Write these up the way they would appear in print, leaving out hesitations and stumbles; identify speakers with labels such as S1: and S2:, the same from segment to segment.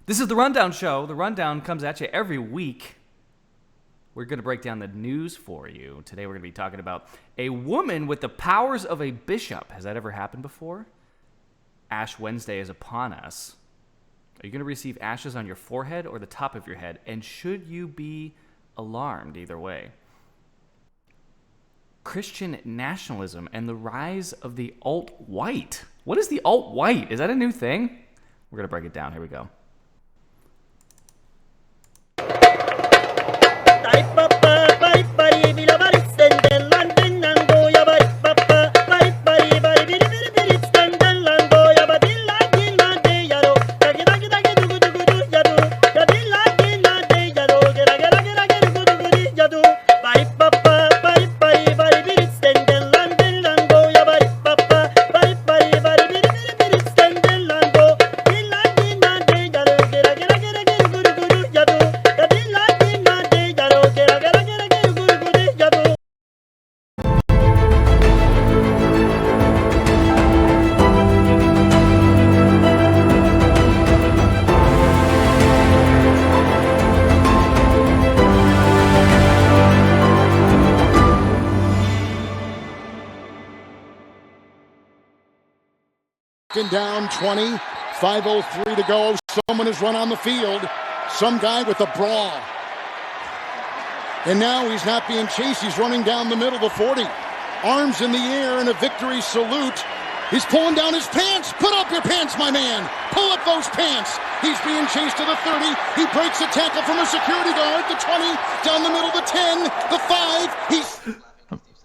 S1: This is the Rundown Show. The Rundown comes at you every week. We're going to break down the news for you. Today we're going to be talking about a woman with the powers of a bishop. Has that ever happened before? Ash Wednesday is upon us. Are you going to receive ashes on your forehead or the top of your head? And should you be alarmed either way? Christian nationalism and the rise of the alt-white. What is the alt-white? Is that a new thing? We're going to break it down. Here we go.
S2: Down 20, 5:03 to go. Someone has run on the field. Some guy with a bra. And now he's not being chased. He's running down the middle, the 40. Arms in the air in a victory salute. He's pulling down his pants. Put up your pants, my man. Pull up those pants. He's being chased to the 30. He breaks a tackle from a security guard. The 20, down the middle, the 10, the 5. He's...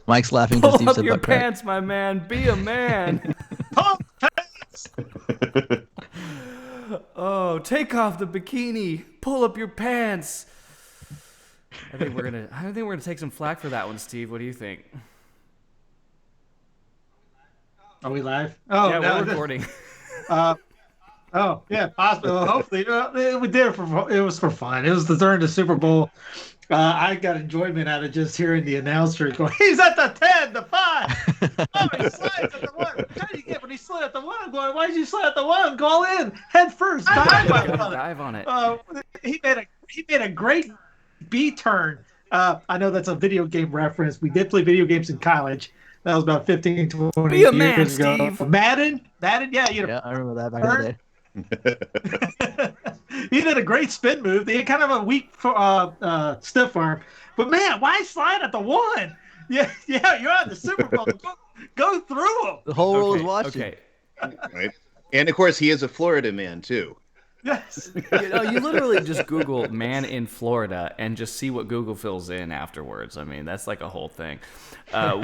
S3: Mike's laughing.
S1: Pull up your pants, my man. Be a man.
S4: Pump pants.
S1: Oh, take off the bikini. Pull up your pants. I think we're gonna take some flack for that one, Steve. What do you think?
S4: Are we live? Oh,
S1: yeah,
S4: no,
S1: we're recording.
S4: Oh, yeah, possibly. Well, hopefully, we did it it was for fun. It was during the Super Bowl. I got enjoyment out of just hearing the announcer going, he's at the 10, the 5. Oh, he slides at the 1. What did you get when he slid at the 1? I'm going, why did you slide at the 1? Call in. Head first.
S1: Dive on it.
S4: He made a great B-turn. I know that's a video game reference. We did play video games in college. That was about 15, 20
S1: Be a
S4: years
S1: man,
S4: ago.
S1: Steve.
S4: Madden, yeah.
S3: Yeah, I remember that back in the day.
S4: He did a great spin move. They had kind of a weak stiff arm. But, man, why slide at the 1? Yeah, you're on the Super Bowl. Go through him.
S3: The whole world is watching.
S1: Okay.
S5: Right. And, of course, he is a Florida man, too.
S4: Yes.
S1: You literally just Google "man in Florida" and just see what Google fills in afterwards. I mean, that's like a whole thing.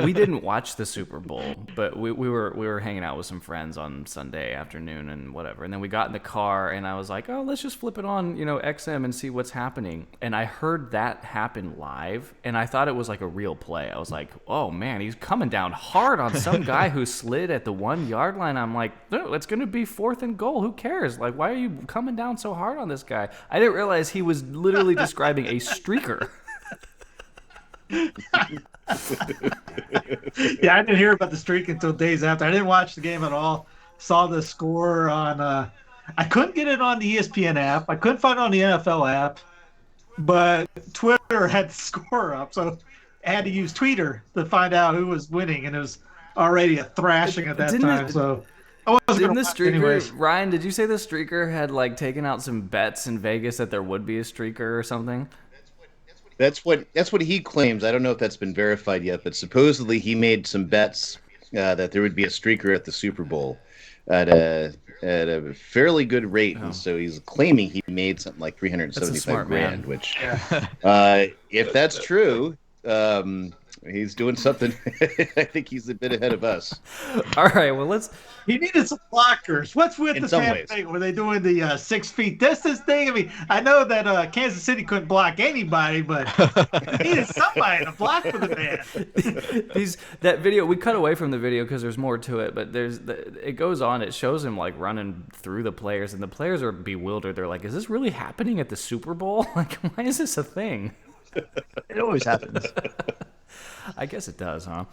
S1: We didn't watch the Super Bowl, but we were hanging out with some friends on Sunday afternoon and whatever. And then we got in the car, and I was like, "Oh, let's just flip it on, XM and see what's happening." And I heard that happen live, and I thought it was like a real play. I was like, "Oh man, he's coming down hard on some guy who slid at the 1 yard line." I'm like, "No, it's going to be 4th and goal. Who cares? Like, why are you coming down so hard on this guy?" I didn't realize he was literally describing a streaker.
S4: Yeah, I didn't hear about the streak until days after. I didn't watch the game at all. Saw the score on I couldn't get it on the ESPN app. I couldn't find it on the NFL app. But Twitter had the score up, so I had to use Tweeter to find out who was winning, and it was already a thrashing at that time. So I wasn't
S1: Didn't
S4: gonna
S1: the
S4: watch
S1: streaker,
S4: anyways.
S1: Ryan, did you say the streaker had like taken out some bets in Vegas that there would be a streaker or something?
S5: That's what he claims. I don't know if that's been verified yet, but supposedly he made some bets that there would be a streaker at the Super Bowl at a fairly good rate, and so he's claiming he made something like $375,000. Which, if that's true, he's doing something. I think he's a bit ahead of us.
S1: All right, well
S4: He needed some blockers. What's with
S5: In
S4: this
S5: some
S4: damn
S5: ways.
S4: thing? Were they doing the 6 feet distance thing? I mean, I know that Kansas City couldn't block anybody, but he needed somebody to block for the man.
S1: that video, we cut away from the video because there's more to it, but it goes on. It shows him like running through the players, and the players are bewildered. They're like, "Is this really happening at the Super Bowl? Like, why is this a thing?"
S3: It always happens.
S1: I guess it does, huh?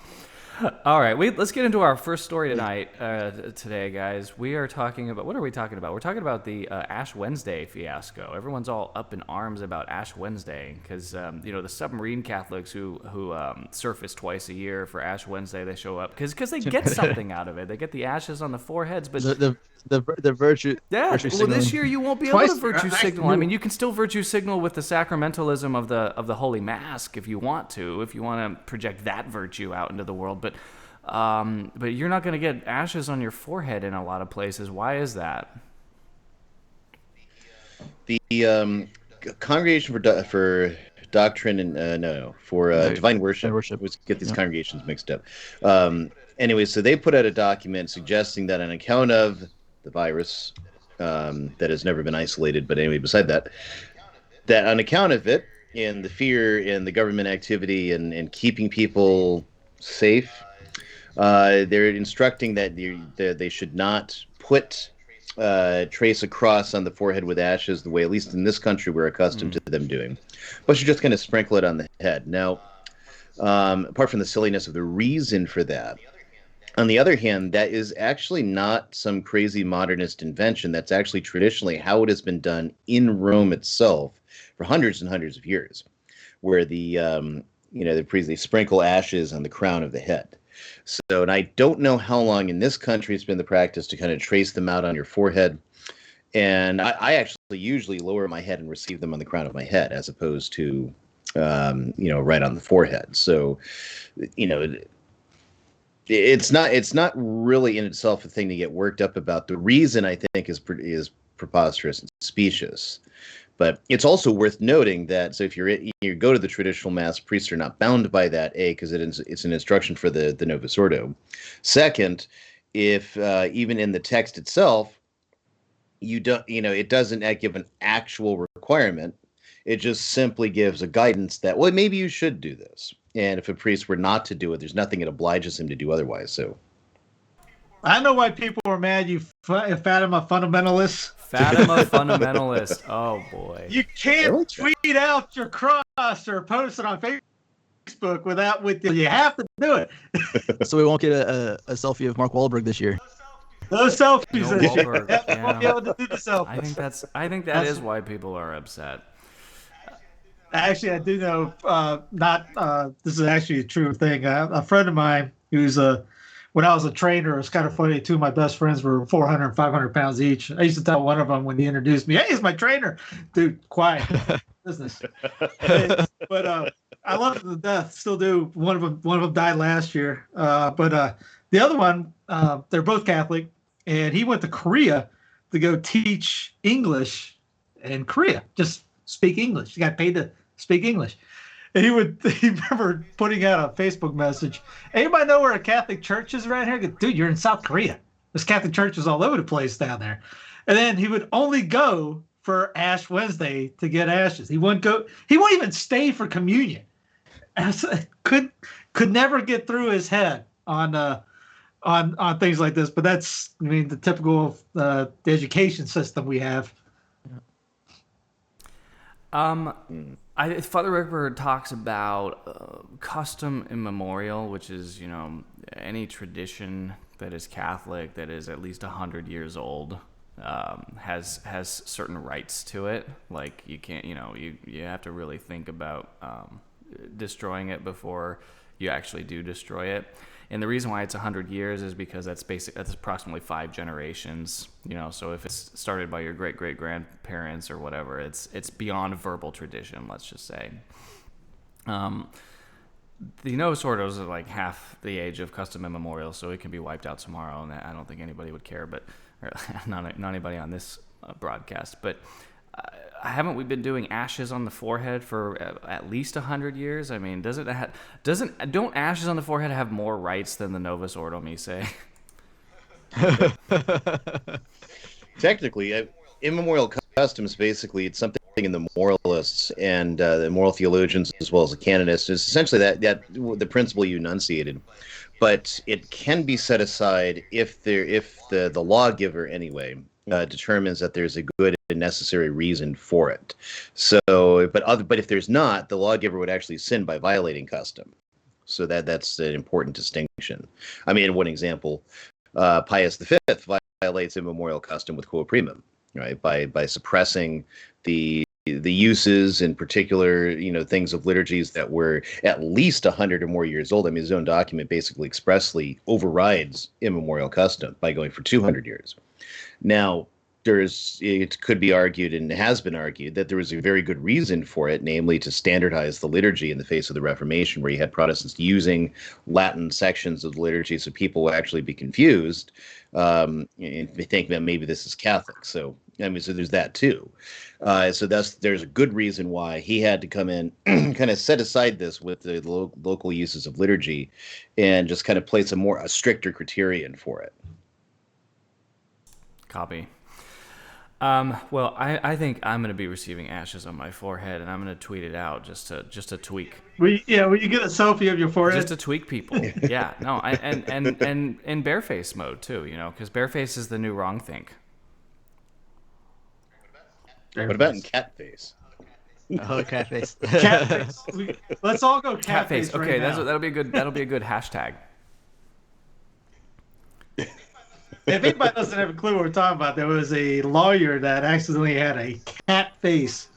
S1: All right, let's get into our first story today, guys. We are talking about, what are we talking about? We're talking about the Ash Wednesday fiasco. Everyone's all up in arms about Ash Wednesday because the submarine Catholics who surface twice a year for Ash Wednesday, they show up because they get something out of it. They get the ashes on the foreheads, but
S3: the virtue.
S1: yeah,
S3: virtue
S1: well,
S3: signaling.
S1: this year you won't be able to virtue signal. I mean, you can still virtue signal with the sacramentalism of the Holy Mass if you want to project that virtue out into the world. But you're not going to get ashes on your forehead in a lot of places. Why is that?
S5: The Congregation for Doctrine and Divine Worship. Let's get these congregations mixed up. Anyway, so they put out a document suggesting that on account of the virus that has never been isolated, but anyway, beside that on account of it and the fear and the government activity and keeping people safe, they're instructing that they should not trace a cross on the forehead with ashes the way, at least in this country, we're accustomed to them doing, but you're just going to sprinkle it on the head. Now, apart from the silliness of the reason for that, on the other hand, that is actually not some crazy modernist invention. That's actually traditionally how it has been done in Rome itself for hundreds and hundreds of years, where they sprinkle ashes on the crown of the head. So, and I don't know how long in this country it's been the practice to kind of trace them out on your forehead. And I actually usually lower my head and receive them on the crown of my head as opposed to, right on the forehead. So, it's not really in itself a thing to get worked up about. The reason I think is preposterous and specious. But it's also worth noting that, so if you go to the traditional mass, priests are not bound by that, A, because it's an instruction for the Novus Ordo. Second, if even in the text itself, it doesn't give an actual requirement. It just simply gives a guidance that, well, maybe you should do this. And if a priest were not to do it, there's nothing that obliges him to do otherwise. So
S4: I know why people are mad. You Fatima fundamentalists.
S1: Fatima fundamentalist. Oh boy.
S4: You can't tweet out your cross or post it on Facebook you have to do it.
S3: So we won't get a selfie of Mark Wahlberg this year.
S4: Those selfies
S1: No
S4: this year.
S1: Wahlberg,
S4: Yeah. Won't be able to do the selfies.
S1: I think that is why people are upset.
S4: Actually, I do know. This is actually a true thing. A friend of mine who's when I was a trainer, it's kind of funny. Two of my best friends were 400 and 500 pounds each. I used to tell one of them when he introduced me, "Hey, he's my trainer." Dude, quiet business. But I love them to death. Still do. One of them died last year. But the other one, they're both Catholic, and he went to Korea to go teach English in Korea. Just speak English. He got paid to speak English. And he remember putting out a Facebook message. Anybody know where a Catholic church is around here? Dude, you're in South Korea. There's Catholic churches all over the place down there. And then he would only go for Ash Wednesday to get ashes. He wouldn't even stay for communion. And could never get through his head on things like this. But that's, the typical the education system we have.
S1: Father Rickford talks about custom immemorial, which is, any tradition that is Catholic that is at least 100 years old has certain rights to it. Like you can't, you have to really think about destroying it before you actually do destroy it. And the reason why it's 100 years is because that's approximately 5 generations. So if it's started by your great-great-grandparents or whatever, it's beyond verbal tradition, let's just say. The Novus Ordo is like half the age of custom immemorial, so it can be wiped out tomorrow, and I don't think anybody would care, but not anybody on this broadcast. But haven't we been doing ashes on the forehead for at least 100 years? I mean, don't ashes on the forehead have more rights than the Novus Ordo Missae?
S5: Technically, immemorial customs, basically, it's something in the moralists and the moral theologians as well as the canonists. It's essentially that the principle you enunciated, but it can be set aside if the lawgiver anyway determines that there's a good and necessary reason for it. So, but if there's not, the lawgiver would actually sin by violating custom. So that's an important distinction. I mean, one example, Pius V violates immemorial custom with quo primum, right? By suppressing the uses, in particular, things of liturgies that were at least 100 or more years old. I mean, his own document basically expressly overrides immemorial custom by going for 200 years. Now, it could be argued, and has been argued, that there was a very good reason for it, namely to standardize the liturgy in the face of the Reformation, where you had Protestants using Latin sections of the liturgy so people would actually be confused and think that maybe this is Catholic. So, I mean, so there's that too. So there's a good reason why he had to come in, kind of set aside this with the local uses of liturgy, and just kind of place a stricter criterion for it.
S1: Copy. Well, I think I'm going to be receiving ashes on my forehead, and I'm going to tweet it out just to tweak.
S4: Will you get a selfie of your forehead?
S1: Just to tweak people. Yeah, no, and in bareface mode too, because bareface is the new wrong think.
S5: What about in cat face?
S3: Oh, cat face.
S4: Cat face. Let's all go cat face.
S1: Okay,
S4: right now.
S1: that'll be a good hashtag.
S4: If anybody doesn't have a clue what we're talking about, there was a lawyer that accidentally had a cat face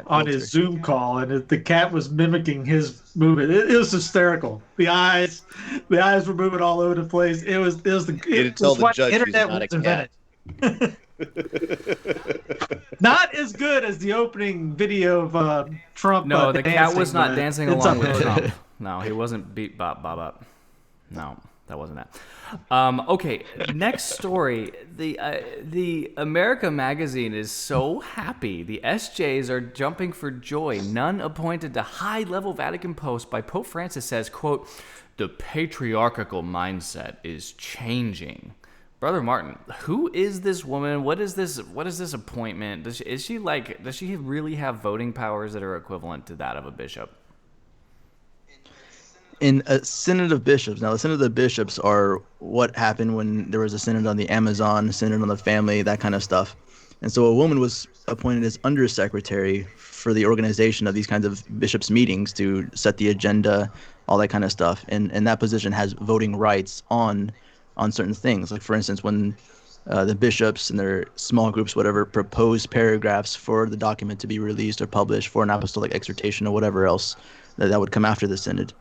S4: on his Zoom call, and the cat was mimicking his movement. It was hysterical. The eyes were moving all over the place. It was
S5: the judge
S4: internet
S5: not
S4: was invented. Not as good as the opening video of Trump.
S1: No, the
S4: dancing,
S1: cat was not dancing along with
S4: there.
S1: Trump. No, he wasn't beat bop bop up. No, that wasn't that. Okay, next story. The America magazine is so happy. The SJs are jumping for joy. None appointed to high-level Vatican post by Pope Francis says, quote, "The patriarchal mindset is changing." Brother Martin, who is this woman? What is this appointment? Does she really have voting powers that are equivalent to that of a bishop?
S3: In a synod of bishops. Now, the synod of the bishops are what happened when there was a synod on the Amazon, synod on the family, that kind of stuff. And so a woman was appointed as undersecretary for the organization of these kinds of bishops' meetings to set the agenda, all that kind of stuff. And that position has voting rights on certain things. Like, for instance, when the bishops and their small groups, whatever, propose paragraphs for the document to be released or published for an apostolic exhortation or whatever else that would come after the synod.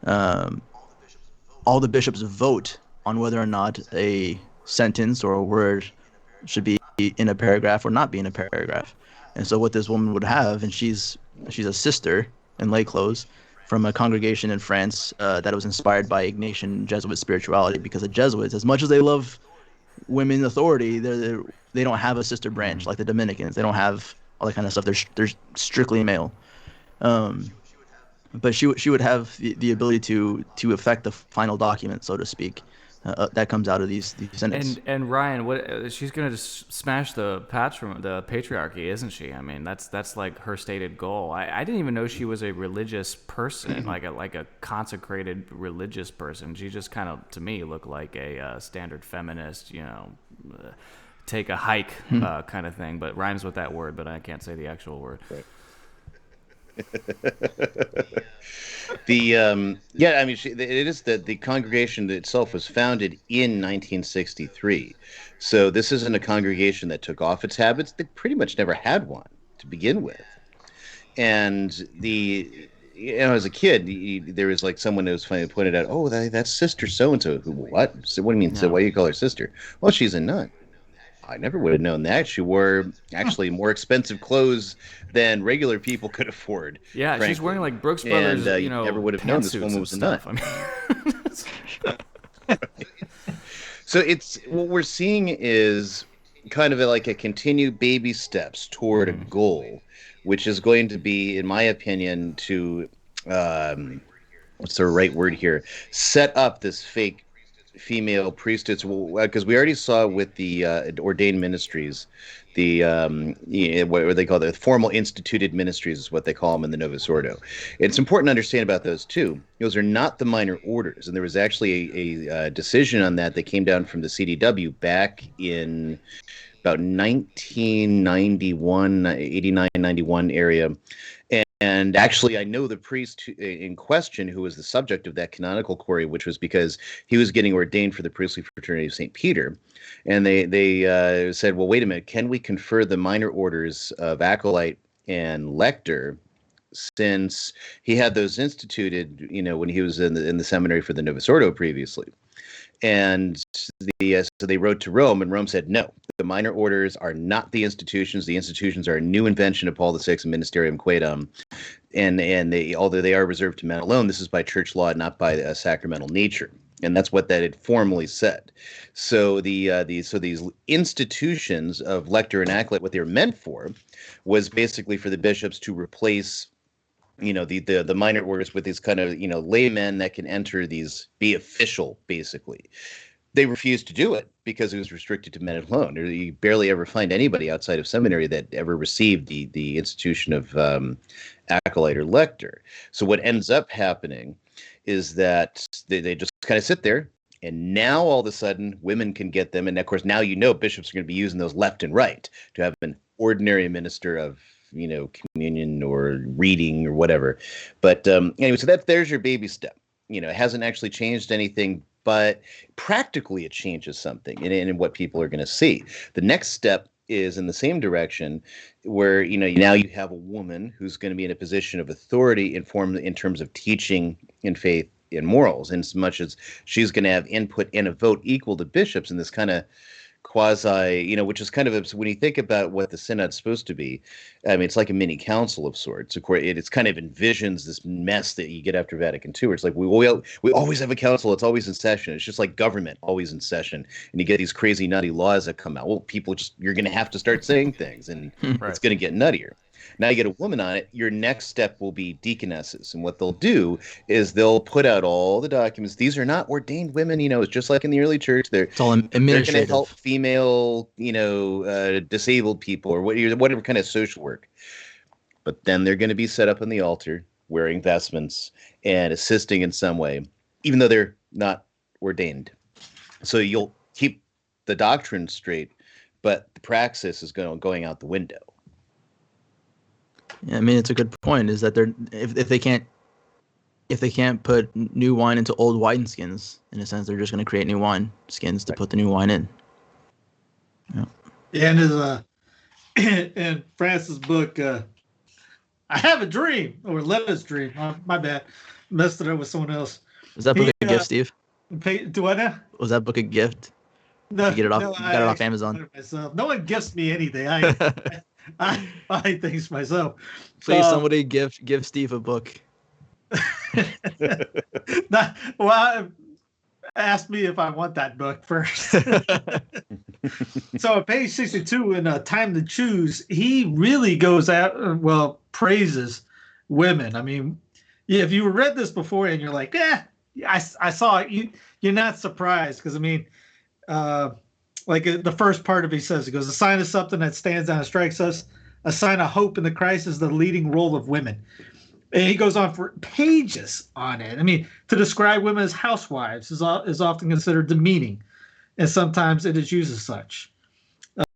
S3: All the bishops vote on whether or not a sentence or a word should be in a paragraph or not be in a paragraph. And so what this woman would have, and she's a sister in lay clothes from a congregation in France that was inspired by Ignatian Jesuit spirituality, because the Jesuits, as much as they love women authority, they don't have a sister branch like the Dominicans. They don't have all that kind of stuff. They're strictly male. But she would have the ability to affect the final document, so to speak, that comes out of these synods.
S1: And Ryan, she's going to smash the patriarchy, isn't she? I mean, that's like her stated goal. I didn't even know she was a religious person, like a consecrated religious person. She just kind of, to me, looked like a standard feminist, take a hike kind of thing. But rhymes with that word, but I can't say the actual word. Right.
S5: It is that the congregation itself was founded in 1963, so this isn't a congregation that took off its habits. They pretty much never had one to begin with, and as a kid, there was like someone that was finally pointed out, "Oh, that's Sister so and so." What? So what do you mean? No. So why do you call her sister? Well, she's a nun. I never would have known that. She wore actually more expensive clothes than regular people could afford.
S1: Yeah, frankly. She's wearing like Brooks Brothers,
S5: and, you never would have known this woman was a nun. So what we're seeing is kind of like a continued baby steps toward a goal, which is going to be, in my opinion, to what's the right word here? Set up this fake female priesthoods, because we already saw with the ordained ministries, the what they call the formal instituted ministries is what they call them in the Novus Ordo. It's important to understand about those too. Those are not the minor orders, and there was actually a decision on that came down from the CDW back in about 1991, 89, 91 area. And actually, I know the priest in question who was the subject of that canonical query, which was because he was getting ordained for the priestly fraternity of St. Peter. And they said, well, wait a minute, can we confer the minor orders of acolyte and lector, since he had those instituted, when he was in the seminary for the Novus Ordo previously? And so they wrote to Rome, and Rome said, no, the minor orders are not the institutions. The institutions are a new invention of Paul VI, Ministerium Quaedam. And although they are reserved to men alone, this is by church law, not by a sacramental nature. And that's what that had formally said. So these institutions of lector and acolyte, what they were meant for was basically for the bishops to replace the minor orders with these kind of, laymen that can enter these, be official, basically. They refused to do it because it was restricted to men alone. You barely ever find anybody outside of seminary that ever received the institution of acolyte or lector. So what ends up happening is that they just kind of sit there, and now all of a sudden women can get them. And of course, now bishops are going to be using those left and right to have an ordinary minister of communion or reading or whatever. But anyway, so there's your baby step. It hasn't actually changed anything, but practically it changes something in what people are going to see. The next step is in the same direction, where now you have a woman who's going to be in a position of authority in terms of teaching in faith and morals, in as much as she's going to have input and a vote equal to bishops in this kind of quasi, which is kind of, when you think about what the synod's supposed to be, I mean, it's like a mini council of sorts. Of course, it's kind of envisions this mess that you get after Vatican II, where it's like we always have a council. It's always in session. It's just like government, always in session. And you get these crazy nutty laws that come out. Well, you're going to have to start saying things, and
S1: Right.
S5: It's going to get nuttier. Now you get a woman on it, your next step will be deaconesses. And what they'll do is they'll put out all the documents. These are not ordained women, it's just like in the early church.
S3: It's all
S5: They're going to
S3: administrative.
S5: help female, disabled people or whatever kind of social work. But then they're going to be set up on the altar wearing vestments and assisting in some way, even though they're not ordained. So you'll keep the doctrine straight, but the praxis is going out the window.
S3: Yeah, I mean, it's a good point. Is that if they can't put new wine into old wineskins, in a sense, they're just going to create new wine skins to put the new wine in. Yeah.
S4: And in Francis' book, I Have a Dream, or Letta's Dream. My bad, messed it up with someone else.
S3: Was that book a gift, Steve?
S4: Do I now?
S3: Was that book a gift?
S4: No,
S3: You get it off.
S4: no,
S3: You got it off Amazon.
S4: bought it myself. No one gifts me anything. I buy things myself.
S3: Please, somebody give Steve a book.
S4: Ask me if I want that book first. So on page 62 in Time to Choose, he really goes out, praises women. I mean, yeah, if you read this before and you're like, I saw it, you're not surprised, because I mean, the first part of it, he says, he goes, a sign of something that stands out and strikes us, a sign of hope in the Christ is the leading role of women. And he goes on for pages on it. I mean, to describe women as housewives is often considered demeaning, and sometimes it is used as such.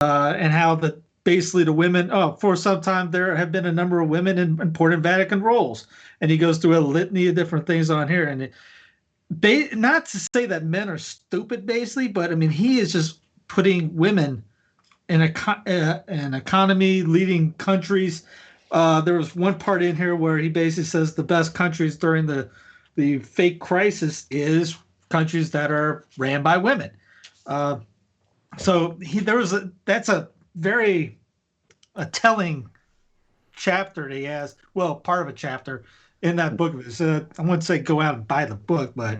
S4: And how basically the women, for some time there have been a number of women in important Vatican roles. And he goes through a litany of different things on here. And not to say that men are stupid, basically, but I mean, he is just putting women in an economy, leading countries. There was one part in here where he basically says the best countries during the fake crisis is countries that are ran by women. So that's a very telling chapter that he has. Well, part of a chapter in that book. I wouldn't say go out and buy the book, but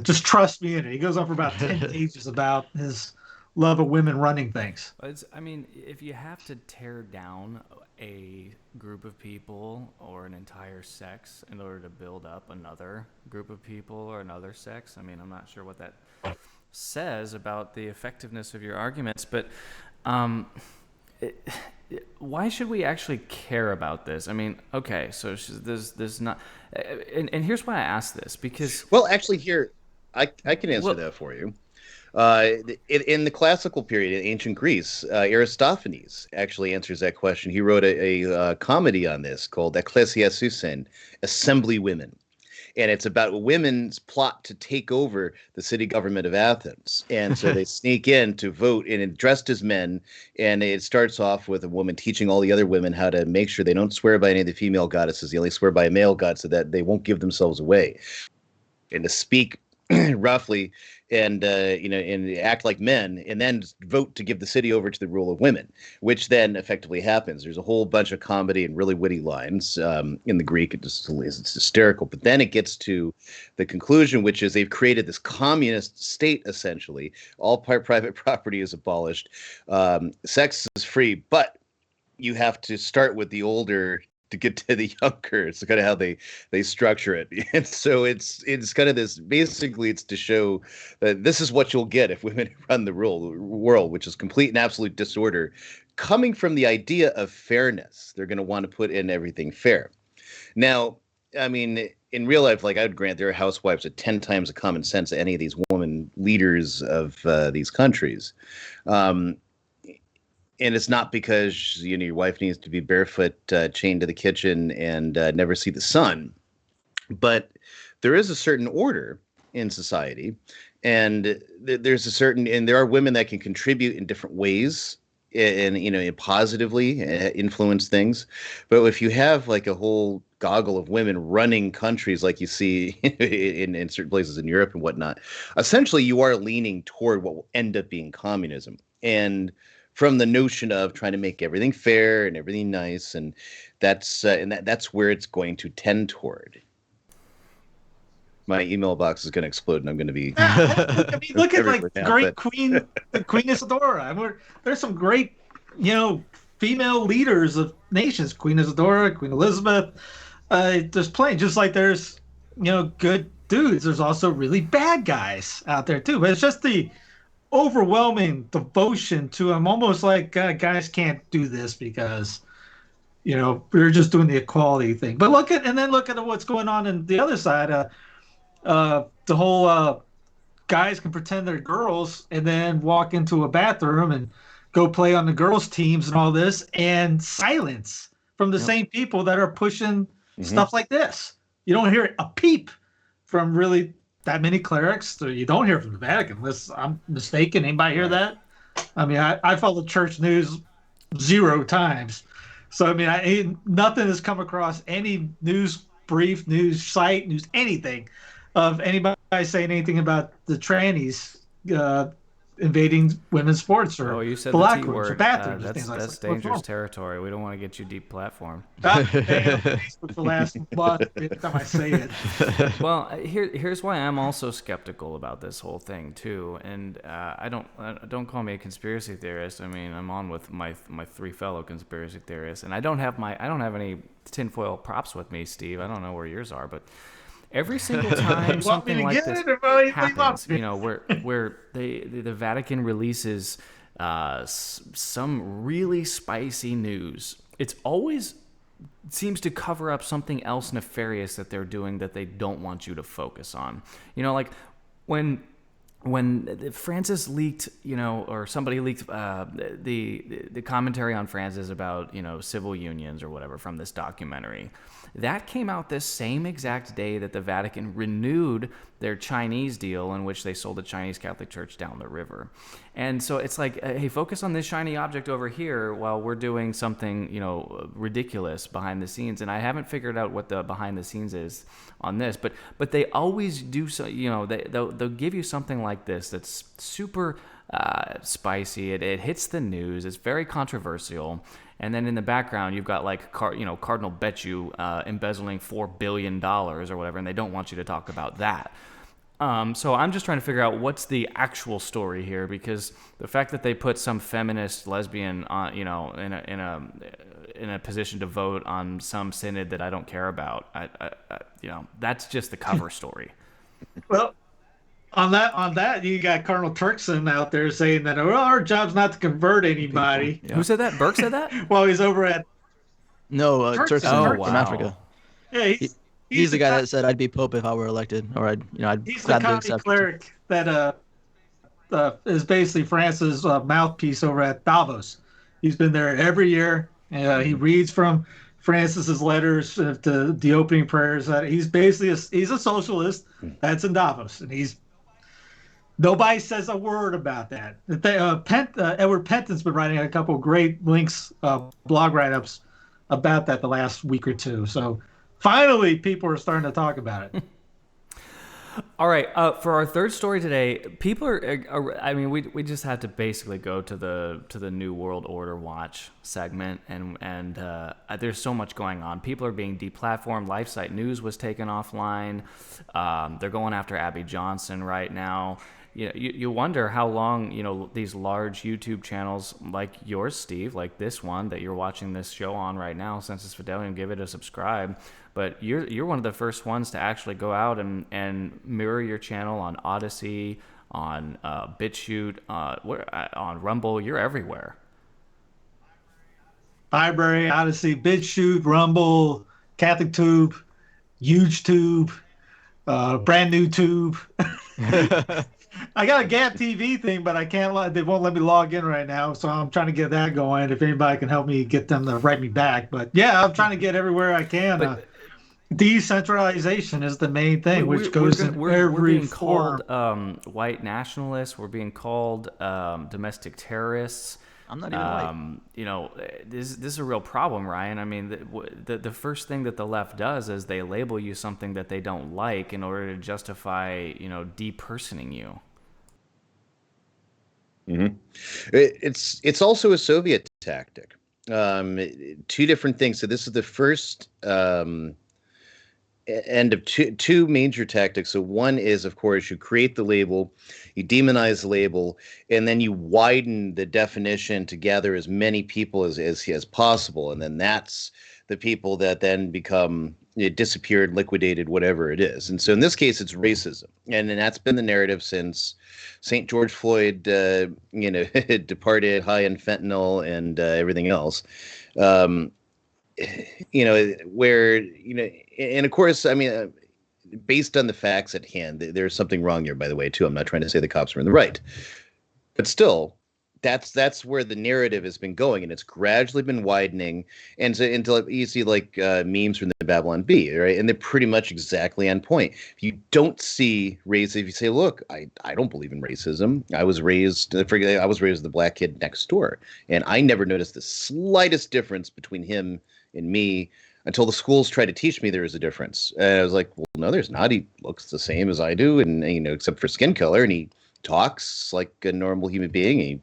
S4: just trust me in it. He goes on for about 10 pages about his love of women running things.
S1: If you have to tear down a group of people or an entire sex in order to build up another group of people or another sex, I'm not sure what that says about the effectiveness of your arguments, but why should we actually care about this? Okay, so there's not, and here's why I ask this, because...
S5: Well, actually, here, I can answer that for you. In the classical period in ancient Greece, Aristophanes actually answers that question. He wrote a comedy on this called Ecclesiasusen, Assembly Women. And it's about women's plot to take over the city government of Athens. And so they sneak in to vote and dressed as men. And it starts off with a woman teaching all the other women how to make sure they don't swear by any of the female goddesses. They only swear by a male god so that they won't give themselves away. And to speak roughly and and act like men, and then vote to give the city over to the rule of women, which then effectively happens. There's a whole bunch of comedy and really witty lines in the Greek. It's hysterical. But then it gets to the conclusion, which is they've created this communist state, essentially. All private property is abolished. Sex is free, but you have to start with the older to get to the younger. It's kind of how they structure it. And so it's kind of this, basically it's to show that this is what you'll get if women run the world, which is complete and absolute disorder, coming from the idea of fairness. They're going to want to put in everything fair. Now, I mean, in real life, like I would grant there are housewives with 10 times the common sense of any of these women leaders of these countries. And it's not because your wife needs to be barefoot, chained to the kitchen, and never see the sun. But there is a certain order in society, and there are women that can contribute in different ways, and positively influence things. But if you have like a whole goggle of women running countries like you see in certain places in Europe and whatnot, essentially you are leaning toward what will end up being communism. And from the notion of trying to make everything fair and everything nice, and that's where it's going to tend toward. My email box is going to explode, and I'm going to be.
S4: I mean, look at like great Queen Isadora. There's some great, female leaders of nations. Queen Isadora, Queen Elizabeth. There's plenty. Just like there's, good dudes. There's also really bad guys out there too. But it's just the overwhelming devotion to him, almost like guys can't do this because we're just doing the equality thing. But look at what's going on in the other side. The whole guys can pretend they're girls and then walk into a bathroom and go play on the girls' teams and all this, and silence from the same people that are pushing stuff like this. You don't hear a peep from really that many clerics. So you don't hear from the Vatican, unless I'm mistaken. Anybody hear that? I mean, I follow church news 0 times. So, I mean, nothing has come across any news brief, news site, news anything of anybody saying anything about the trannies invading women's sports or
S1: you said
S4: the
S1: the T
S4: rooms
S1: word.
S4: or bathrooms.
S1: That's dangerous territory. We don't want to get you deplatformed.
S4: Facebook the last month every time I say it.
S1: Well, here's why I'm also skeptical about this whole thing too. And don't call me a conspiracy theorist. I mean, I'm on with my 3 fellow conspiracy theorists, and I don't have any tinfoil props with me, Steve. I don't know where yours are, but every single time something like this happens, where the Vatican releases some really spicy news, it's always seems to cover up something else nefarious that they're doing that they don't want you to focus on. Like when Francis leaked, or somebody leaked the commentary on Francis about, civil unions or whatever from this documentary. That came out this same exact day that the Vatican renewed their Chinese deal, in which they sold the Chinese Catholic Church down the river. And so it's like, hey, focus on this shiny object over here while we're doing something, ridiculous behind the scenes. And I haven't figured out what the behind the scenes is on this, but they always do so. They'll give you something like this that's super spicy. It hits the news. It's very controversial. And then in the background, you've got like Cardinal Betju embezzling $4 billion or whatever, and they don't want you to talk about that. So I'm just trying to figure out what's the actual story here, because the fact that they put some feminist lesbian on, in a position to vote on some synod that I don't care about, that's just the cover story.
S4: Well, on that, you got Cardinal Turkson out there saying that our job's not to convert anybody.
S1: Yeah. Who said that? Burke said that?
S4: Well, he's over at
S3: Turkson
S1: wow.
S3: from Africa.
S4: Yeah,
S3: he's the guy that said I'd be pope if I were elected, or I'd
S4: he's the
S3: gladly
S4: county
S3: accept.
S4: cleric that is basically France's mouthpiece over at Davos. He's been there every year. He reads from Francis's letters to the opening prayers. He's basically he's a socialist that's in Davos, and nobody says a word about that. Edward Penton's been writing a couple of great blog write-ups about that the last week or two. So finally, people are starting to talk about it.
S1: All right, for our third story today, people are I mean, we just had to basically go to the New World Order Watch segment, and there's so much going on. People are being deplatformed. LifeSite News was taken offline. They're going after Abby Johnson right now. You wonder how long these large YouTube channels like yours, Steve, like this one that you're watching this show on right now, Census Fidelity, give it a subscribe. But you're one of the first ones to actually go out and mirror your channel on Odyssey, on BitChute, on Rumble. You're everywhere.
S4: Library, Odyssey, BitChute, Rumble, Catholic Tube, Huge Tube, brand new Tube. I got a Gap TV thing, but I can't. They won't let me log in right now, so I'm trying to get that going. If anybody can help me get them to write me back, but yeah, I'm trying to get everywhere I can. Decentralization is the main thing, which goes in every
S1: being
S4: form.
S1: Called white nationalists. We're being called domestic terrorists.
S3: I'm not even white.
S1: This is a real problem, Ryan. I mean, the first thing that the left does is they label you something that they don't like in order to justify, depersoning you.
S5: Mm-hmm. It's also a Soviet tactic. Two different things. So this is the first end of two major tactics. So one is, of course, you create the label, you demonize the label, and then you widen the definition to gather as many people as possible. And then that's the people that then become disappeared, liquidated, whatever it is. And so in this case, it's racism. And that's been the narrative since St. George Floyd, departed high in fentanyl and everything else. And of course, I mean, based on the facts at hand, there's something wrong here, by the way, too. I'm not trying to say the cops are in the right, but still, that's where the narrative has been going, and it's gradually been widening, and so until you see memes from the Babylon Bee, right? And they're pretty much exactly on point. If you don't see race, if you say, "Look, I don't believe in racism. I was raised as the black kid next door, and I never noticed the slightest difference between him and me." Until the schools tried to teach me there was a difference. I was like, well, no, there's not. He looks the same as I do, and except for skin color, and he talks like a normal human being. He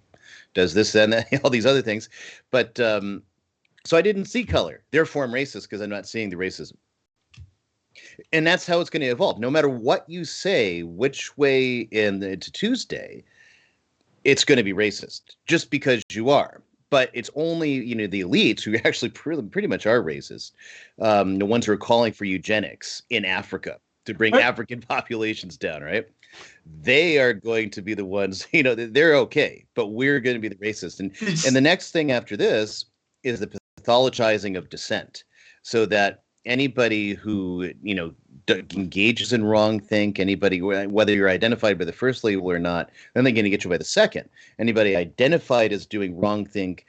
S5: does this and that, all these other things. But so I didn't see color. Therefore, I'm racist because I'm not seeing the racism. And that's how it's going to evolve. No matter what you say, which way to Tuesday, it's going to be racist just because you are. But it's only, the elites who actually pretty much are racist, the ones who are calling for eugenics in Africa to bring African populations down, right? They are going to be the ones, they're okay, but we're going to be the racist. And the next thing after this is the pathologizing of dissent, so that anybody who, engages in wrongthink, anybody, whether you're identified by the first label or not, then they're going to get you by the second. Anybody identified as doing wrongthink,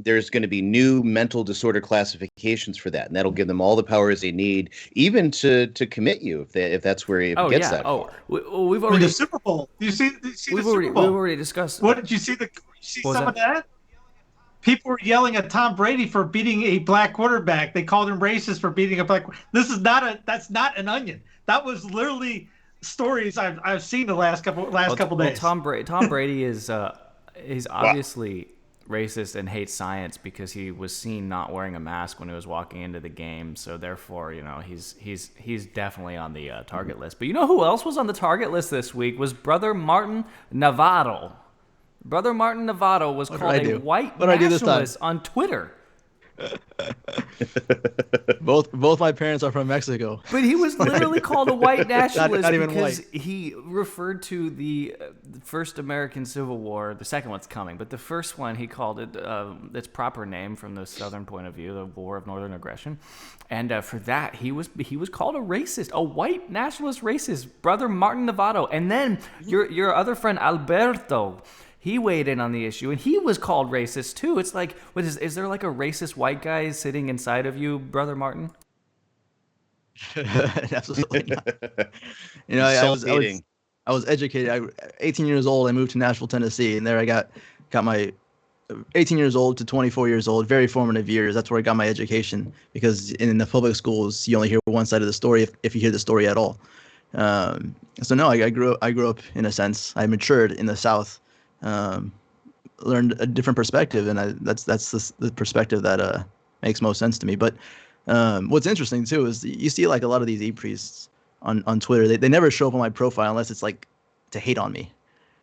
S5: there's going to be new mental disorder classifications for that, and that'll give them all the powers they need, even to commit you if that's where it gets that far.
S1: We've already
S4: the Super Bowl. You see the Super Bowl? We've
S1: already discussed.
S4: What did you see? Some of that? People were yelling at Tom Brady for beating a black quarterback. They called him racist for beating a black. That's not an onion. That was literally stories I've seen the last couple days.
S1: Tom Brady is he's obviously racist and hates science because he was seen not wearing a mask when he was walking into the game. So therefore, he's definitely on the target list. But you know who else was on the target list this week was Brother Martin Navarro. Brother Martin Navarro was called a white nationalist on Twitter.
S3: Both my parents are from Mexico.
S1: But he was literally called a white nationalist
S3: not even
S1: because
S3: white.
S1: he referred to the first American Civil War. The second one's coming, but the first one he called it its proper name from the Southern point of view, the War of Northern Aggression. And for that, he was called a racist, a white nationalist racist, Brother Martin Novato. And then your other friend Alberto, he weighed in on the issue, and he was called racist too. It's like, is there like a racist white guy sitting inside of you, Brother Martin?
S3: Absolutely not. You know, I was educated. 18 years old, I moved to Nashville, Tennessee, and there I got my 18 years old to 24 years old, very formative years. That's where I got my education, because in the public schools, you only hear one side of the story if you hear the story at all. So no, I grew up in a sense. I matured in the South, learned a different perspective, and that's the perspective that makes most sense to me. But what's interesting too is you see like a lot of these e-priests on Twitter. They never show up on my profile unless it's like to hate on me.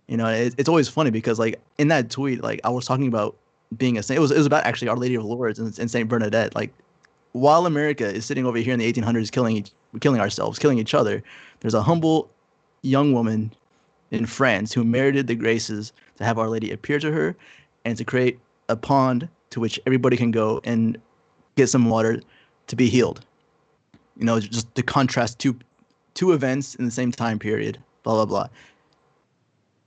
S3: You know, it's always funny because like in that tweet, like I was talking about being a saint. It was about actually Our Lady of Lourdes and Saint Bernadette. Like while America is sitting over here in the 1800s killing ourselves, killing each other, there's a humble young woman in France who merited the graces to have Our Lady appear to her and to create a pond to which everybody can go and get some water to be healed. You know, just to contrast two events in the same time period, blah, blah, blah.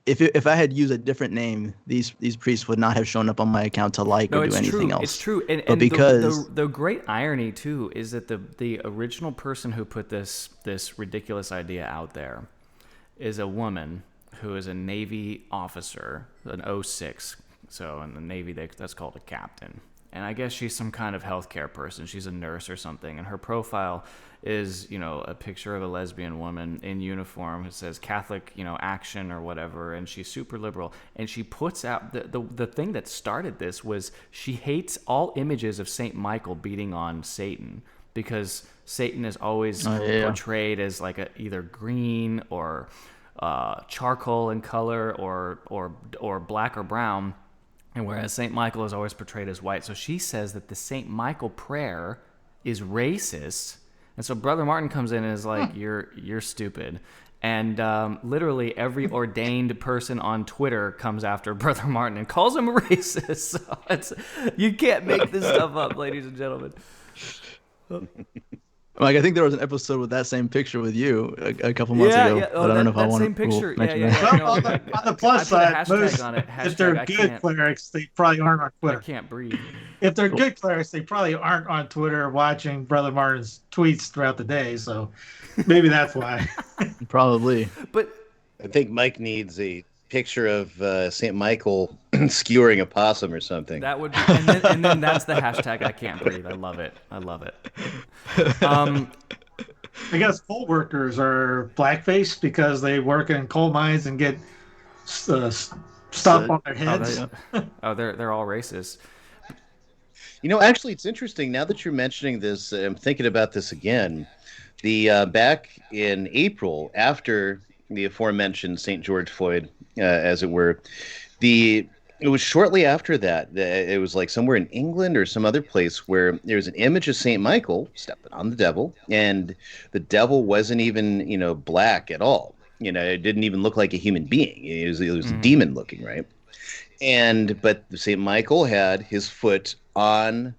S3: If I had used a different name, these priests would not have shown up on my account to like or do anything else.
S1: It's true. And
S3: because
S1: the great irony too is that the original person who put this ridiculous idea out there is a woman who is a Navy officer, an 06. So in the Navy, that's called a captain. And I guess she's some kind of healthcare person. She's a nurse or something. And her profile is, you know, a picture of a lesbian woman in uniform. It says Catholic, you know, action or whatever. And she's super liberal. And she puts out the thing that started this was she hates all images of Saint Michael beating on Satan, because Satan is always portrayed as like either green or charcoal in color or black or brown. And whereas St. Michael is always portrayed as white. So she says that the St. Michael prayer is racist. And so Brother Martin comes in and is like, you're stupid. And literally every ordained person on Twitter comes after Brother Martin and calls him a racist. So you can't make this stuff up, ladies and gentlemen.
S3: Like, I think there was an episode with that same picture with you a couple months ago.
S1: Yeah.
S3: But I don't know if I want
S1: same picture.
S3: to mention
S1: Yeah.
S3: that.
S4: Well, on the plus side, most,
S1: on it.
S4: if they're good clerics, they probably aren't on
S1: I
S4: Twitter.
S1: can't breathe.
S4: If they're good clerics, they probably aren't on Twitter watching Brother Martin's tweets throughout the day. So maybe that's why.
S3: Probably.
S1: But
S5: I think Mike needs a picture of St. Michael skewering a possum or something.
S1: that would be, and then that's the hashtag I can't breathe. I love it.
S4: I guess coal workers are blackface because they work in coal mines and get stuff on their heads.
S1: They're all racist.
S5: You know, actually, it's interesting now that you're mentioning this. I'm thinking about this again. The back in April, after the aforementioned St. George Floyd, as it were, it was shortly after that. It was like somewhere in England or some other place where there was an image of St. Michael stepping on the devil, and the devil wasn't even, you know, black at all. You know, it didn't even look like a human being. It was a demon looking, right? But St. Michael had his foot on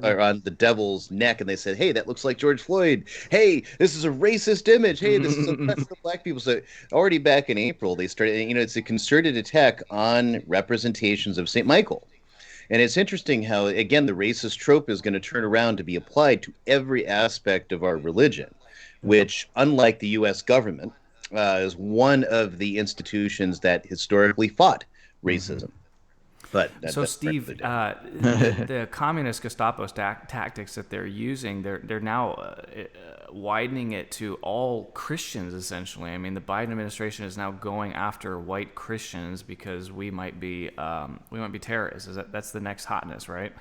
S5: on the devil's neck, and they said, "Hey, that looks like George Floyd. Hey, this is a racist image. Hey, this is oppressive black people." So already back in April, they started. You know, it's a concerted attack on representations of St. Michael, and it's interesting how, again, the racist trope is going to turn around to be applied to every aspect of our religion, which, unlike the U.S. government, is one of the institutions that historically fought racism. But
S1: so, Steve, the communist Gestapo tactics that they're using, they're now widening it to all Christians, essentially. I mean, the Biden administration is now going after white Christians because we might be terrorists. That's the next hotness, right?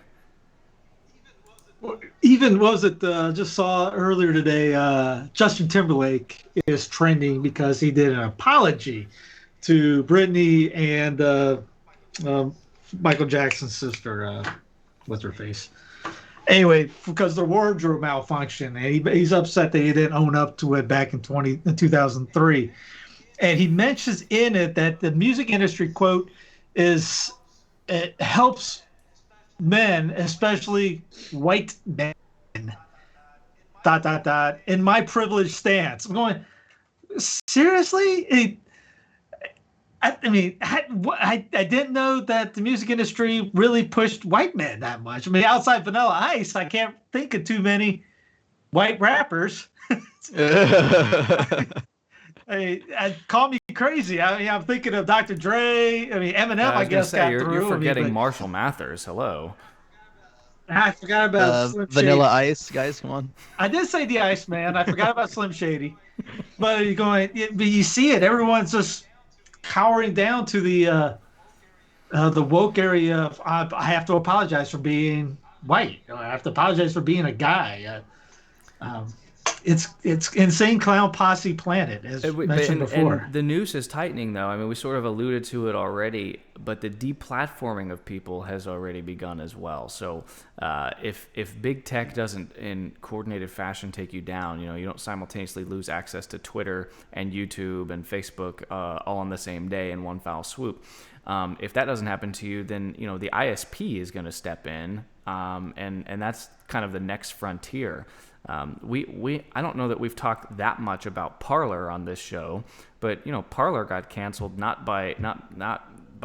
S4: Even just saw earlier today, Justin Timberlake is trending because he did an apology to Britney and Michael Jackson's sister, what's her face? Anyway, because the wardrobe malfunction, and he's upset that he didn't own up to it back in 2003. And he mentions in it that the music industry, quote, is it helps men, especially white men, dot, dot, dot, in my privileged stance. I'm going, seriously? I mean, I didn't know that the music industry really pushed white men that much. I mean, outside Vanilla Ice, I can't think of too many white rappers. Call me crazy. I mean, I'm thinking of Dr. Dre. I mean, Eminem,
S1: I
S4: I
S1: was gonna
S4: guess,
S1: say
S4: got
S1: you're
S4: through. I mean,
S1: forgetting
S4: but
S1: Marshall Mathers. Hello.
S4: I forgot about Slim Shady.
S3: Vanilla Ice, guys, come on.
S4: I did say the Iceman. I forgot about Slim Shady. But you're going, but you see it. Everyone's just cowering down to the woke area of I have to apologize for being white. I have to apologize for being a guy. Um, it's insane clown posse planet, as mentioned before.
S1: And the noose is tightening, though. I mean, we sort of alluded to it already, but the deplatforming of people has already begun as well. So if big tech doesn't, in coordinated fashion, take you down, you don't simultaneously lose access to Twitter and YouTube and Facebook all on the same day in one foul swoop. If that doesn't happen to you, then the ISP is going to step in, and that's kind of the next frontier. I don't know that we've talked that much about Parler on this show, but Parler got canceled not by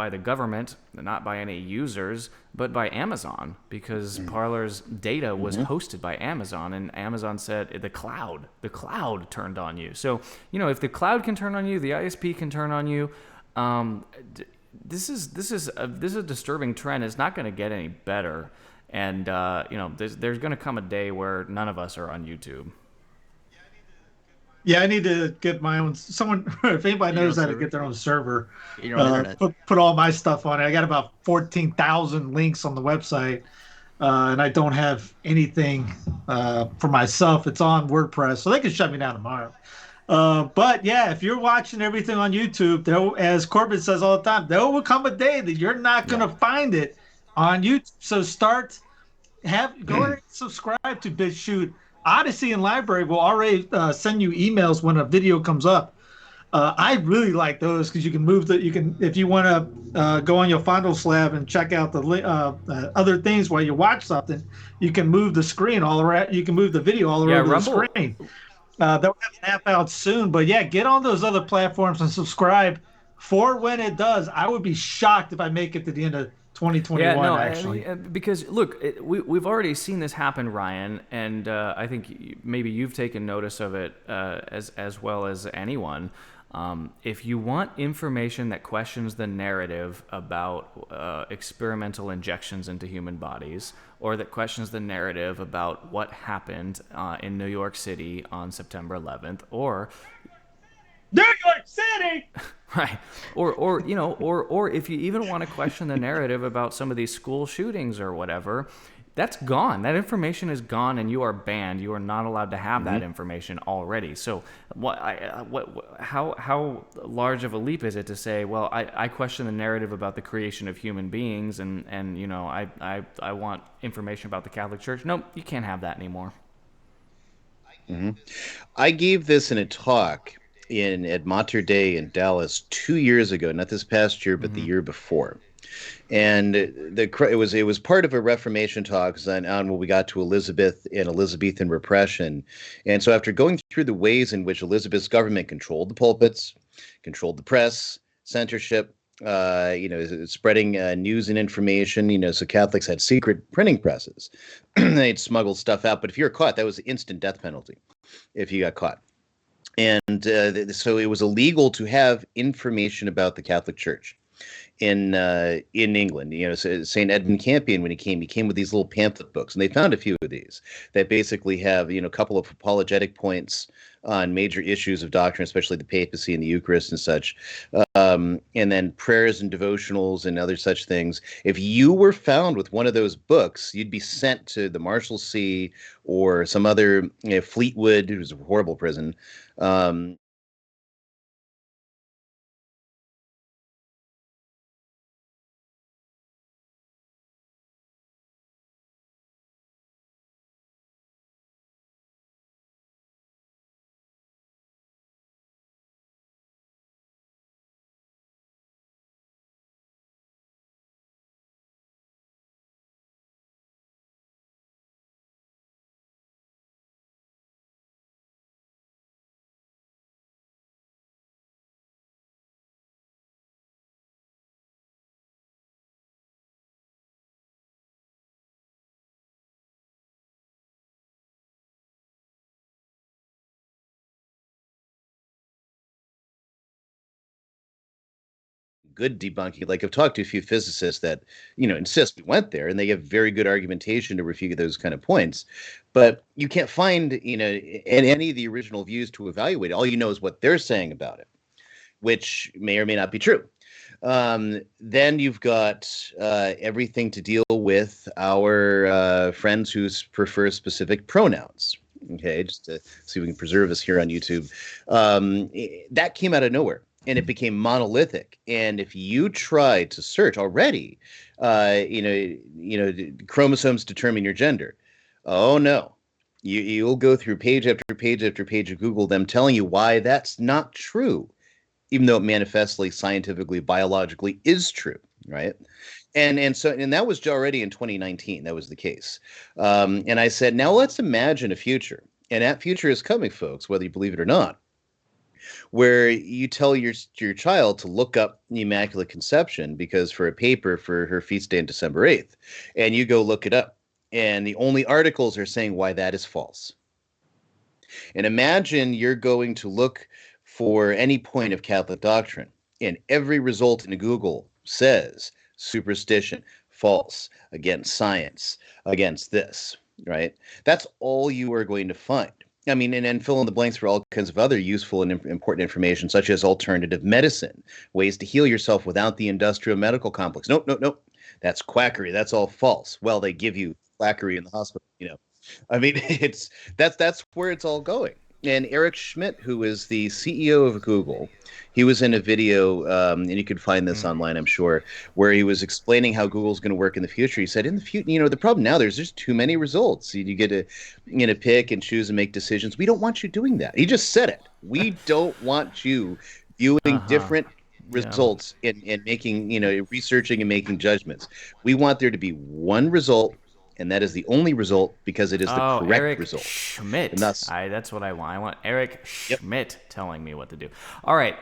S1: the government, not by any users, but by Amazon, because Parler's data was hosted by Amazon, and Amazon said the cloud turned on you. So if the cloud can turn on you, the ISP can turn on you. This is a disturbing trend. It's not going to get any better. And, there's going to come a day where none of us are on YouTube.
S4: Yeah, I need to get my own. Someone, if anybody knows how to get their own server,
S3: Your own internet.
S4: put all my stuff on it. I got about 14,000 links on the website, and I don't have anything for myself. It's on WordPress, so they can shut me down tomorrow. But yeah, if you're watching everything on YouTube, as Corbin says all the time, there will come a day that you're not going to find it on YouTube. So go ahead and subscribe to BitChute. Odyssey and Library will already send you emails when a video comes up. I really like those because you can if you want to go on your Fondle Slab and check out the other things while you watch something, you can move the screen all around. You can move the video all around the screen. They'll have an app out soon, but yeah, get on those other platforms and subscribe for when it does. I would be shocked if I make it to the end of 2021, actually.
S1: I mean, because look, we've already seen this happen, Ryan, and I think maybe you've taken notice of it as well as anyone. If you want information that questions the narrative about experimental injections into human bodies, or that questions the narrative about what happened in New York City on September 11th, or
S4: New York City.
S1: right, or if you even want to question the narrative about some of these school shootings or whatever, that's gone. That information is gone, and you are banned. You are not allowed to have that information already. So, how large of a leap is it to say, well, I question the narrative about the creation of human beings, and I want information about the Catholic Church? Nope, you can't have that anymore.
S5: I gave this in a talk at Mater Dei in Dallas 2 years ago, not this past year, but the year before. And it was part of a Reformation talks on when we got to Elizabeth and Elizabethan repression. And so after going through the ways in which Elizabeth's government controlled the pulpits, controlled the press, censorship, spreading news and information, so Catholics had secret printing presses. They'd smuggle stuff out. But if you were caught, that was an instant death penalty if you got caught. And so it was illegal to have information about the Catholic Church in England. So St. Edmund Campion, when he came with these little pamphlet books, and they found a few of these that basically have a couple of apologetic points on major issues of doctrine, especially the papacy and the Eucharist and such, and then prayers and devotionals and other such things. If you were found with one of those books, you'd be sent to the Marshalsea or some other Fleetwood, it was a horrible prison. good debunking. Like I've talked to a few physicists that, insist we went there, and they have very good argumentation to refute those kind of points. But you can't find, in any of the original views to evaluate it. All you know is what they're saying about it, which may or may not be true. Then you've got everything to deal with our friends who prefer specific pronouns. Okay, just to see if we can preserve this here on YouTube. That came out of nowhere, and it became monolithic. And if you try to search already, chromosomes determine your gender. Oh no, you'll go through page after page after page of Google them telling you why that's not true, even though it manifestly, scientifically, biologically is true, right? And that was already in 2019. That was the case. And I said, now let's imagine a future, and that future is coming, folks, whether you believe it or not, where you tell your child to look up the Immaculate Conception because for a paper for her feast day on December 8th, and you go look it up, and the only articles are saying why that is false. And imagine you're going to look for any point of Catholic doctrine, and every result in Google says superstition, false, against science, against this, right? That's all you are going to find. I mean, and fill in the blanks for all kinds of other useful and important information, such as alternative medicine, ways to heal yourself without the industrial medical complex. Nope. That's quackery. That's all false. Well, they give you quackery in the hospital, I mean, that's where it's all going. And Eric Schmidt, who is the CEO of Google, he was in a video, and you can find this online, I'm sure, where he was explaining how Google's going to work in the future. He said, in the future, the problem now, there's just too many results. You get to, pick and choose and make decisions. We don't want you doing that. He just said it. We don't want you viewing different results and making, researching and making judgments. We want there to be one result, and that is the only result because it is the correct
S1: Eric
S5: result.
S1: Schmidt.
S5: And thus,
S1: that's what I want. I want Eric Schmidt telling me what to do. All right.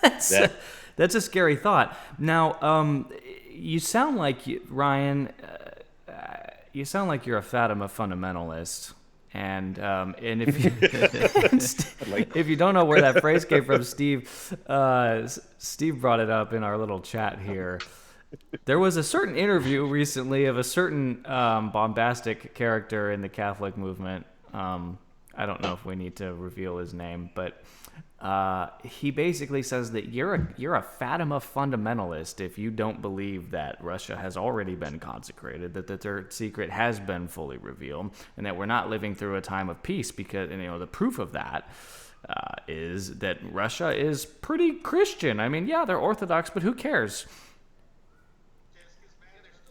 S1: That's a scary thought. Now, you sound like, Ryan, you sound like you're a Fatima fundamentalist. And if you, if you don't know where that phrase came from, Steve brought it up in our little chat here. There was a certain interview recently of a certain bombastic character in the Catholic movement. I don't know if we need to reveal his name, but he basically says that you're a Fatima fundamentalist if you don't believe that Russia has already been consecrated, that the third secret has been fully revealed, and that we're not living through a time of peace. Because the proof of that is that Russia is pretty Christian. I mean, yeah, they're Orthodox, but who cares?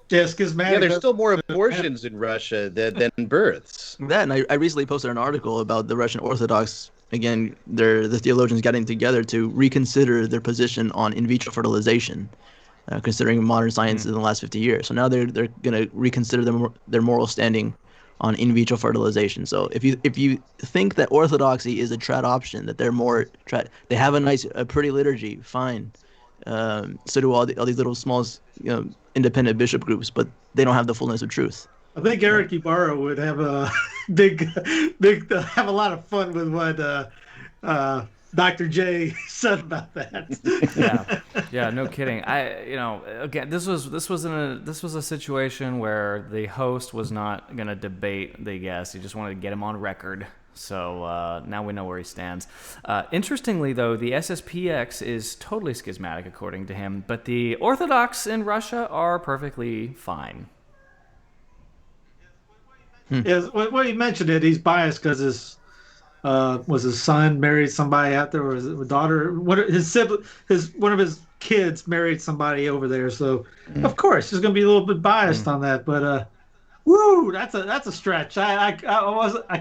S4: Schismatic.
S5: Yeah, there's still more abortions in Russia than births.
S3: That, and I recently posted an article about the Russian Orthodox. Again, the theologians getting together to reconsider their position on in vitro fertilization, considering modern science in the last 50 years. So now they're going to reconsider their moral standing on in vitro fertilization. So if you think that orthodoxy is a trad option, that they're more trad, they have a pretty liturgy, fine. So do all these little small, independent bishop groups, but they don't have the fullness of truth.
S4: I think Eric Ibarra would have a have a lot of fun with what Dr. J said about that.
S1: Yeah, no kidding. Again, this was a situation where the host was not going to debate the guest. He just wanted to get him on record. So now we know where he stands. Interestingly, though, the SSPX is totally schismatic, according to him, but the Orthodox in Russia are perfectly fine.
S4: Yes, well, you mentioned it. He's biased because his son married somebody out there, or his daughter. One of his kids married somebody over there. So of course he's going to be a little bit biased on that. But woo, that's a stretch. I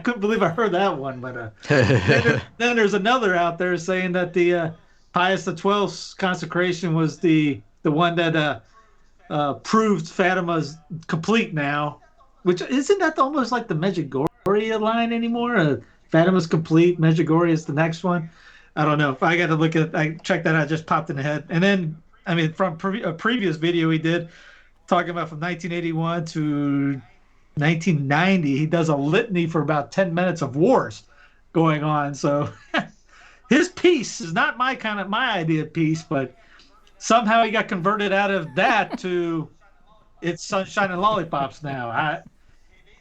S4: couldn't believe I heard that one. But then there's another out there saying that the Pius XII's consecration was the one that proved Fatima's complete now. Which isn't that almost like the Medjugorje line anymore? Fatima's complete, Medjugorje is the next one. I don't know. If I got to look at, I checked that out, just popped in the head. And then, from a previous video he did, talking about from 1981 to 1990, he does a litany for about 10 minutes of wars going on. So his piece is not my idea of peace, but somehow he got converted out of that to it's sunshine and lollipops now.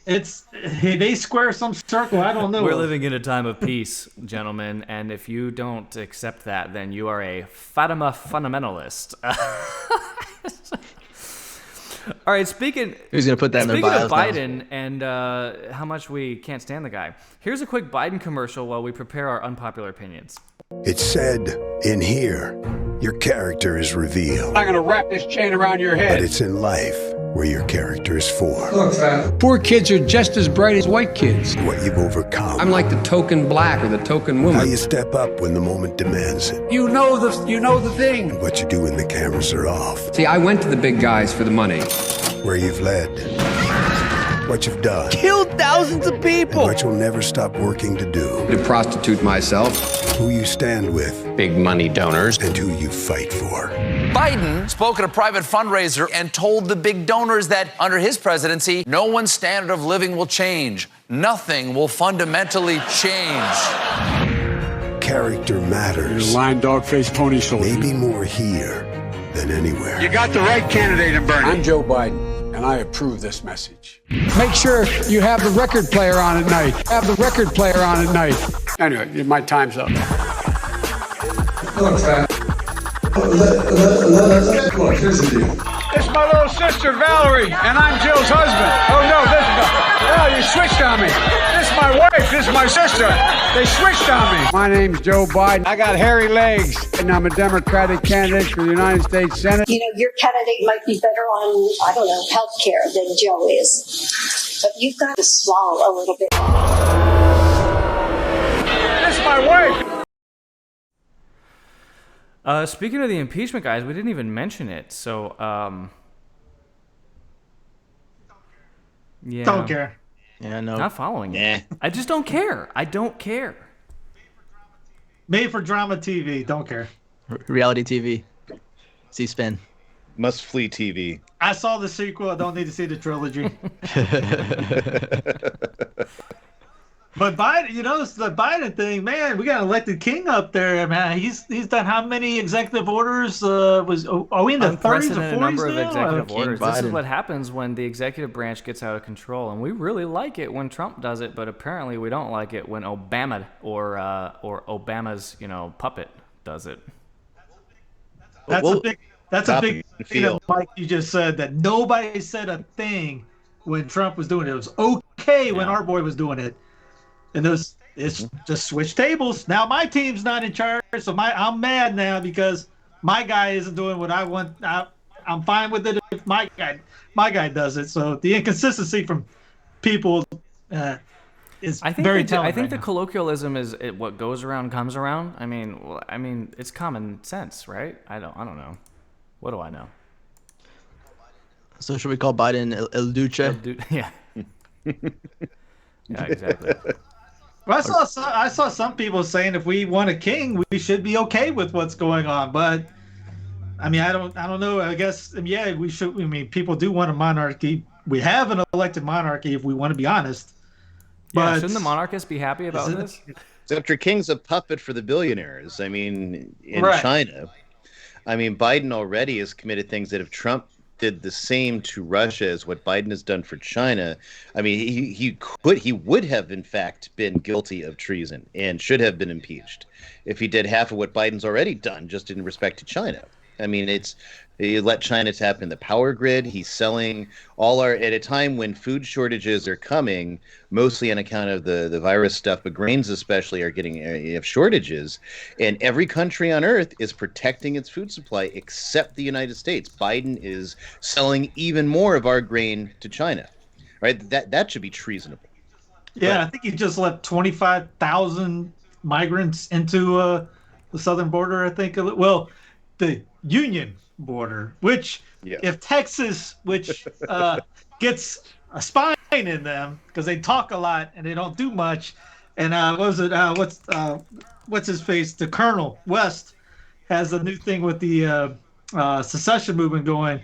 S4: They square some circle. I don't know.
S1: We're living in a time of peace, gentlemen, and if you don't accept that, then you are a Fatima fundamentalist. All right,
S3: Who's gonna put that in their bios
S1: of Biden and how much we can't stand the guy, here's a quick Biden commercial while we prepare our unpopular opinions.
S6: It's said, in here, your character is revealed.
S7: I'm gonna wrap this chain around your head.
S6: But it's in life where your character is formed.
S7: Look, poor kids are just as bright as white kids.
S6: What you've overcome.
S7: I'm like the token black or the token woman.
S6: How you step up when the moment demands it.
S7: You know the thing.
S6: And what you do when the cameras are off.
S7: See, I went to the big guys for the money.
S6: Where you've led. What you've done.
S3: Killed thousands of people.
S6: And what you'll never stop working to do.
S7: To prostitute myself.
S6: Who you stand with.
S7: Big money donors.
S6: And who you fight for.
S8: Biden spoke at a private fundraiser and told the big donors that under his presidency, no one's standard of living will change. Nothing will fundamentally change.
S6: Character matters.
S7: You're lying dog-faced pony soldier.
S6: Maybe more here than anywhere.
S7: You got the right candidate in Bernie. I'm Joe Biden, and I approve this message. Make sure you have the record player on at night. Anyway, my time's up. Look, Fat. Look, here's the deal. It's my little sister, Valerie, and I'm Jill's husband. Oh, no, you switched on me. This is my wife, this is my sister. They switched on me. My name's Joe Biden. I got hairy legs, and I'm a Democratic candidate for the United States Senate.
S9: You know, your candidate might be better on, I don't know, health care than Joe is. But you've got to swallow a little bit.
S7: This is my wife.
S1: Speaking of the impeachment, guys, we didn't even mention it. So, yeah.
S4: Don't care.
S3: Yeah, no.
S1: Not following it. I just don't care. I don't care.
S4: Made for drama TV. Don't care.
S3: Reality TV. C-SPAN.
S5: Must flee TV.
S4: I saw the sequel. I don't need to see the trilogy. But Biden, you know, it's the Biden thing, man. We got an elected king up there, man. He's done how many executive orders? Are we in the 30s or 40s
S1: Unprecedented number of
S4: now?
S1: executive orders. This is
S3: Biden.
S1: what happens when the executive branch gets out of control, and we really like it when Trump does it, but apparently we don't like it when Obama or Obama's puppet does it.
S4: That's a big thing
S5: field.
S4: that Mike you just said, that nobody said a thing when Trump was doing it. It was okay when our boy was doing it. And it's just switch tables. Now my team's not in charge, so I'm mad now because my guy isn't doing what I want. I'm fine with it if my guy does it. So the inconsistency from people is very telling.
S1: I think
S4: right
S1: the
S4: now.
S1: colloquialism is what goes around comes around. I mean, it's common sense, right? I don't know. What do I know?
S3: So should we call Biden El Duce?
S1: Yeah. Yeah, exactly.
S4: Well, I saw some people saying if we want a king, we should be okay with what's going on. But I mean, I don't know. I guess yeah, we should. I mean, people do want a monarchy. We have an elected monarchy, if we want to be honest.
S1: Yeah,
S4: But
S1: shouldn't the monarchists be happy about this?
S5: Except your king's a puppet for the billionaires. I mean, in
S4: Right.
S5: China. I mean, Biden already has committed things that if Trump did the same to Russia as what Biden has done for China, I mean, he would have in fact been guilty of treason and should have been impeached if he did half of what Biden's already done just in respect to China. I mean, he let China tap in the power grid. He's selling at a time when food shortages are coming, mostly on account of the virus stuff, but grains especially are getting shortages. And every country on earth is protecting its food supply except the United States. Biden is selling even more of our grain to China, right? That should be treasonable.
S4: yeah, I think he just let 25,000 migrants into the southern border. I think. Well, the Union border, which
S5: Yes.
S4: if Texas, which gets a spine in them because they talk a lot and they don't do much, and what's his face? The Colonel West has a new thing with the secession movement going.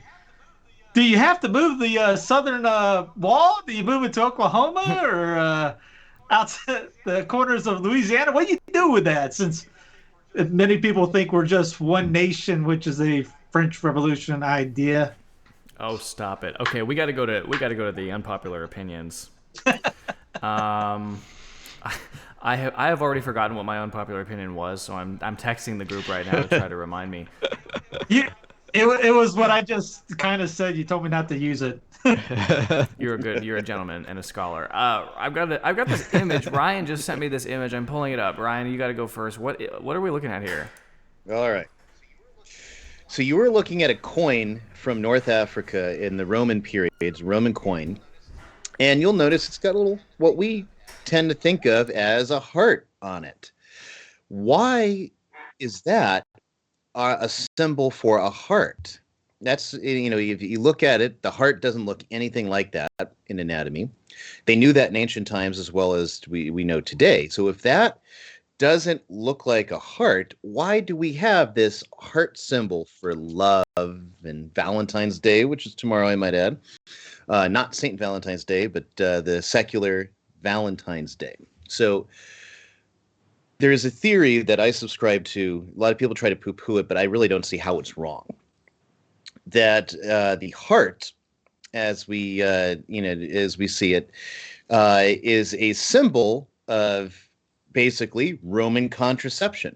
S4: Do you have to move the southern wall? Do you move it to Oklahoma or out to the corners of Louisiana? What do you do with that? Since many people think we're just one nation, which is a French Revolution idea.
S1: Oh, stop it. Okay, we got to go to the unpopular opinions. I have already forgotten what my unpopular opinion was, so I'm texting the group right now to try to remind me.
S4: It was what I just kind of said. You told me not to use it.
S1: You're a gentleman and a scholar. I've got this image. Ryan just sent me this image. I'm pulling it up. Ryan, you got to go first. What are we looking at here?
S5: All right. So you were looking at a coin from North Africa in the Roman periods, Roman coin, and you'll notice it's got a little what we tend to think of as a heart on it. Why is that a symbol for a heart? That's, if you look at it, the heart doesn't look anything like that in anatomy. They knew that in ancient times as well as we know today. So if that doesn't look like a heart, why do we have this heart symbol for love and Valentine's Day, which is tomorrow, I might add? Not St. Valentine's Day, but the secular Valentine's Day. So there's a theory that I subscribe to. A lot of people try to poo-poo it, but I really don't see how it's wrong. That the heart, as we see it, is a symbol of basically Roman contraception.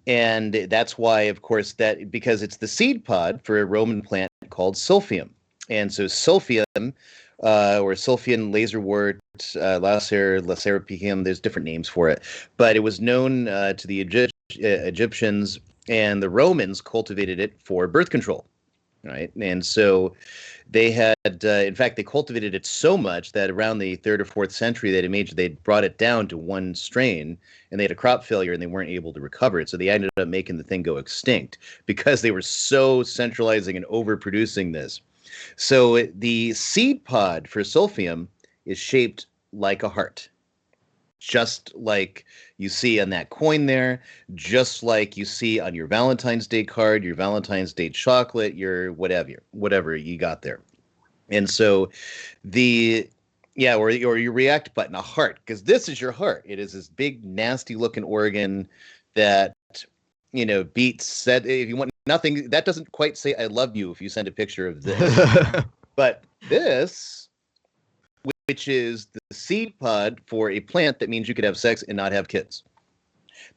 S5: And that's why, of course, because it's the seed pod for a Roman plant called silphium. And so silphium, or Sylphian laserwort, Laceripium, there's different names for it. But it was known to the Egyptians, and the Romans cultivated it for birth control. Right. And so they had, in fact, they cultivated it so much that around the 3rd or 4th century, they brought it down to one strain, and they had a crop failure and they weren't able to recover it. So they ended up making the thing go extinct because they were so centralizing and overproducing this. So the seed pod for Silphium is shaped like a heart, just like you see on that coin there, just like you see on your Valentine's Day card, your Valentine's Day chocolate, your whatever you got there. And so or your react button, a heart, because this is your heart. It is this big, nasty looking organ that, beats that. If you want nothing, that doesn't quite say I love you if you send a picture of this. But this, which is the seed pod for a plant that means you could have sex and not have kids.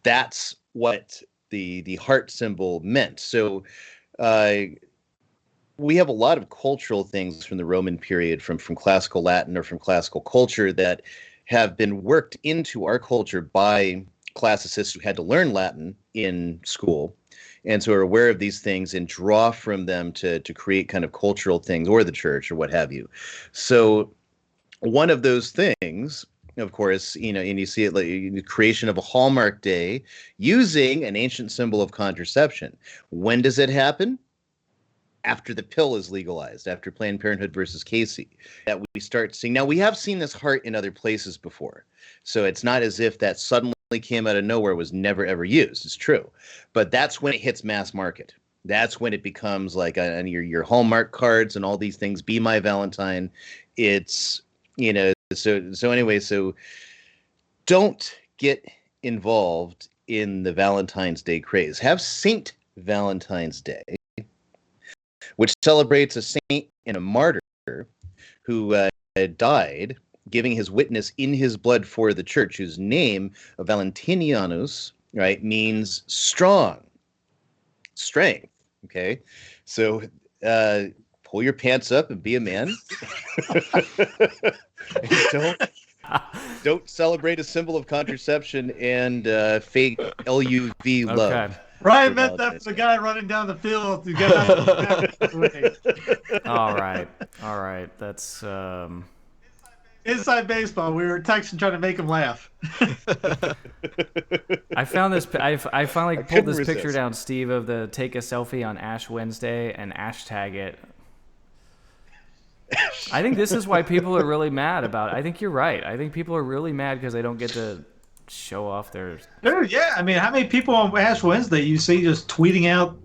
S5: That's what the heart symbol meant. So we have a lot of cultural things from the Roman period, from classical Latin or from classical culture, that have been worked into our culture by classicists who had to learn Latin in school, and so are aware of these things and draw from them to create kind of cultural things, or the church or what have you. So one of those things, of course, and you see it like the creation of a Hallmark Day using an ancient symbol of contraception. When does it happen? After the pill is legalized, after Planned Parenthood versus Casey, that we start seeing. Now, we have seen this heart in other places before, so it's not as if that suddenly came out of nowhere, was never ever used. It's true, but that's when it hits mass market. That's when it becomes like on your Hallmark cards and all these things. Be my Valentine. It's so anyway. So don't get involved in the Valentine's Day craze. Have Saint Valentine's Day, which celebrates a saint and a martyr who died giving his witness in his blood for the church, whose name, Valentinianus, right, means strong, strength. Okay, so pull your pants up and be a man. Don't celebrate a symbol of contraception and fake LUV love.
S1: Okay.
S4: Ryan meant that for the guy running down the field. You got
S1: All right. That's
S4: inside baseball. We were texting trying to make him laugh.
S1: I found this. I finally pulled this picture down, Steve, of the take a selfie on Ash Wednesday and hashtag it. I think this is why people are really mad about it. I think you're right. I think people are really mad because they don't get to show off their.
S4: Dude, yeah. I mean, how many people on Ash Wednesday you see just tweeting out,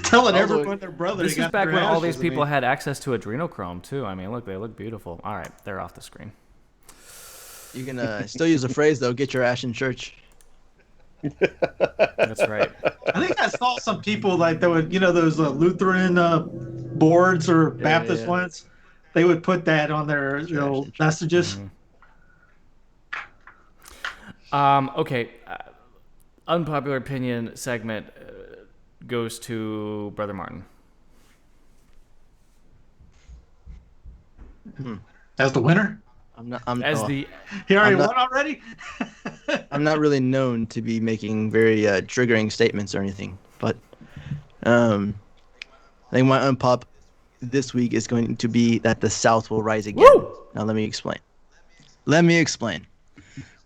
S4: telling everyone their brother?
S1: This is back when all these people had access to adrenochrome too. I mean, look, they look beautiful. All right, they're off the screen.
S3: You can still use the phrase though. Get your ash in church.
S1: That's right.
S4: I think I saw some people like that would, those Lutheran boards or Baptist
S3: Yeah.
S4: ones. They would put that on their
S3: They're trash.
S4: messages.
S1: Okay. Unpopular opinion segment goes to Brother Martin.
S4: As the winner? He already won already?
S3: I'm not really known to be making very triggering statements or anything, but I think my unpop this week is going to be that the South will rise again.
S1: Woo!
S3: Now let me explain.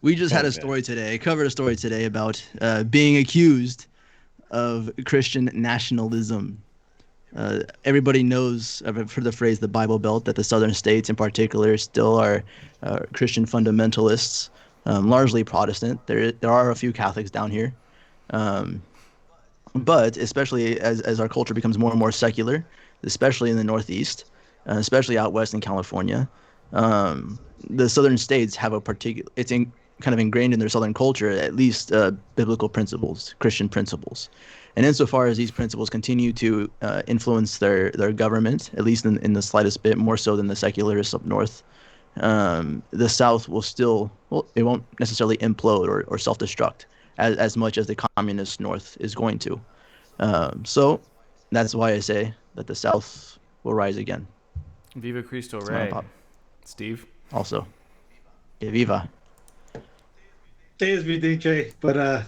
S3: We just had a story today, covered a story today about being accused of Christian nationalism. Everybody knows, I've heard the phrase the Bible Belt, that the southern states in particular still are Christian fundamentalists, largely Protestant. There are a few Catholics down here. But especially as our culture becomes more and more secular, especially in the Northeast, especially out west in California, the southern states have a particular, kind of ingrained in their southern culture, at least biblical principles, Christian principles. And insofar as these principles continue to influence their government, at least in the slightest bit, more so than the secularists up north, the South will still, it won't necessarily implode or self-destruct as much as the communist North is going to. So that's why I say that the South will rise again.
S1: Viva Cristo
S3: That's
S1: Rey. Steve?
S3: Also. Que viva.
S4: Days be DJ, but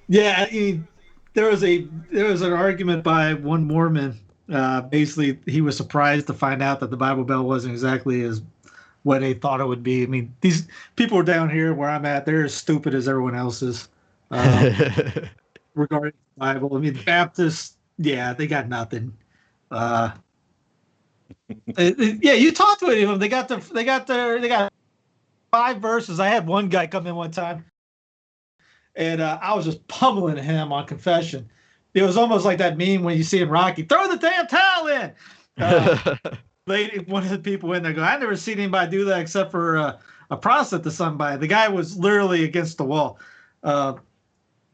S4: yeah, I mean, there was an argument by one Mormon. Basically, he was surprised to find out that the Bible Belt wasn't exactly as what they thought it would be. I mean, these people down here where I'm at, they're as stupid as everyone else is regarding the Bible. I mean, the Baptists, yeah, they got nothing. Yeah, you talked to them. They got 5 verses. I had one guy come in one time, and I was just pummeling him on confession. It was almost like that meme when you see in Rocky, throw the damn towel in. One of the people in there go, I never seen anybody do that except for a prostitute to somebody. The guy was literally against the wall.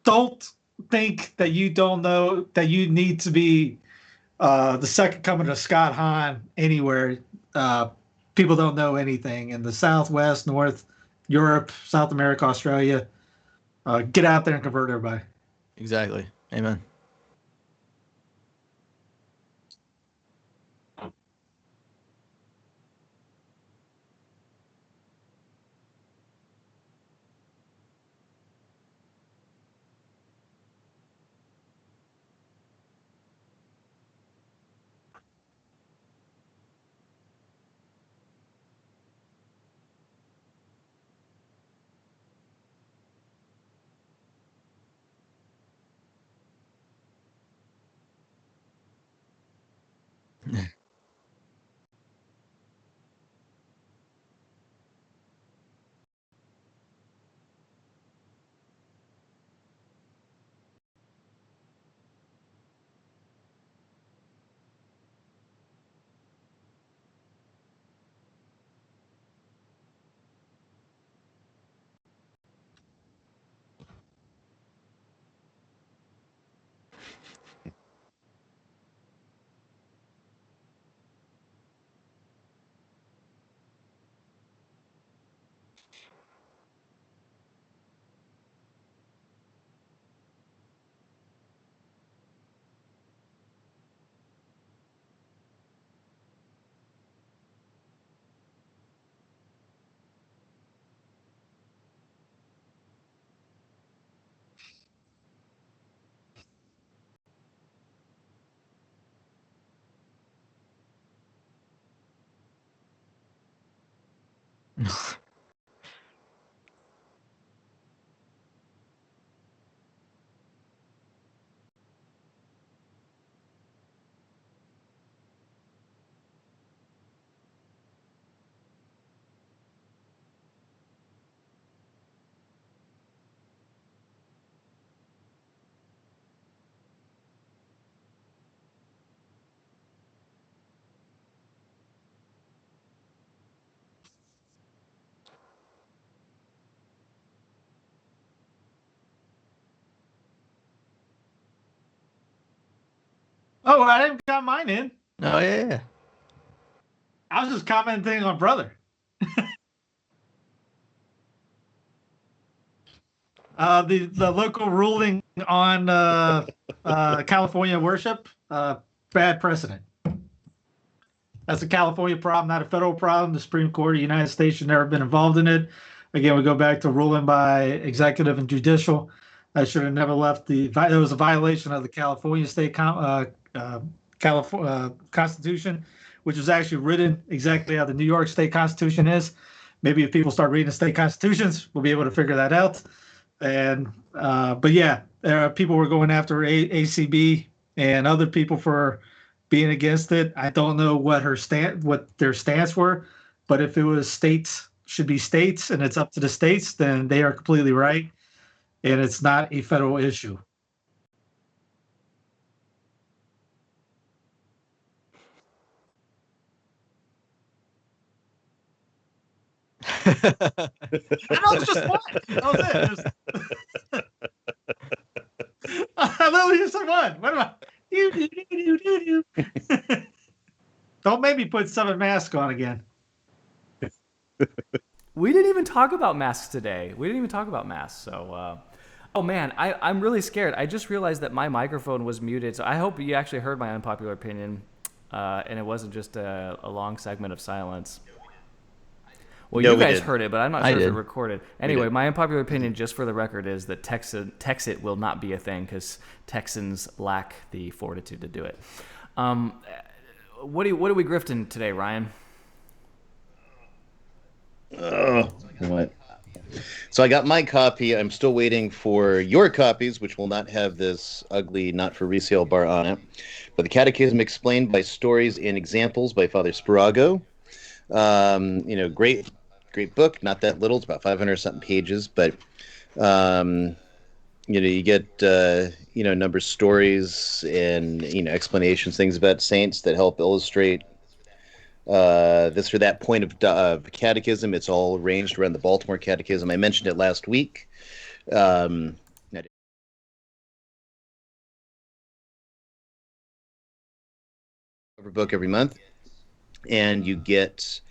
S4: Don't think that you don't know that you need to be the second coming of Scott Hahn anywhere. People don't know anything in the Southwest, North, Europe, South America, Australia. Get out there and convert everybody.
S3: Exactly. Amen.
S4: Oh, I didn't got mine in.
S3: Oh yeah.
S4: I was just commenting on brother. The local ruling on California worship, bad precedent. That's a California problem, not a federal problem. The Supreme Court of the United States should never have been involved in it. Again, we go back to ruling by executive and judicial. I should have never left it was a violation of the California state Constitution, which was actually written exactly how the New York state Constitution is. Maybe if people start reading the state constitutions, we'll be able to figure that out. And but yeah, people were going after ACB and other people for being against it. I don't know what their stance were, but if it was states should be states and it's up to the states, then they are completely right, and it's not a federal issue. That was just one. That was it. I literally just said one. What am I? You. Don't make me put 7 masks on again.
S1: We didn't even talk about masks today. So, oh man, I'm really scared. I just realized that my microphone was muted. So I hope you actually heard my unpopular opinion, and it wasn't just a long segment of silence. Well, no, you guys heard it, but I'm not sure if it recorded. Anyway, my unpopular opinion, just for the record, is that Texit will not be a thing because Texans lack the fortitude to do it. What are we grifting today, Ryan?
S5: What? So I got my copy. I'm still waiting for your copies, which will not have this ugly not for resale bar on it. But the Catechism Explained by Stories and Examples by Father Spirago. Great book, not that little. It's about 500 something pages, but you get a number of stories and explanations, things about saints that help illustrate this or that point of catechism. It's all arranged around the Baltimore Catechism. I mentioned it last week. Book every month, and you get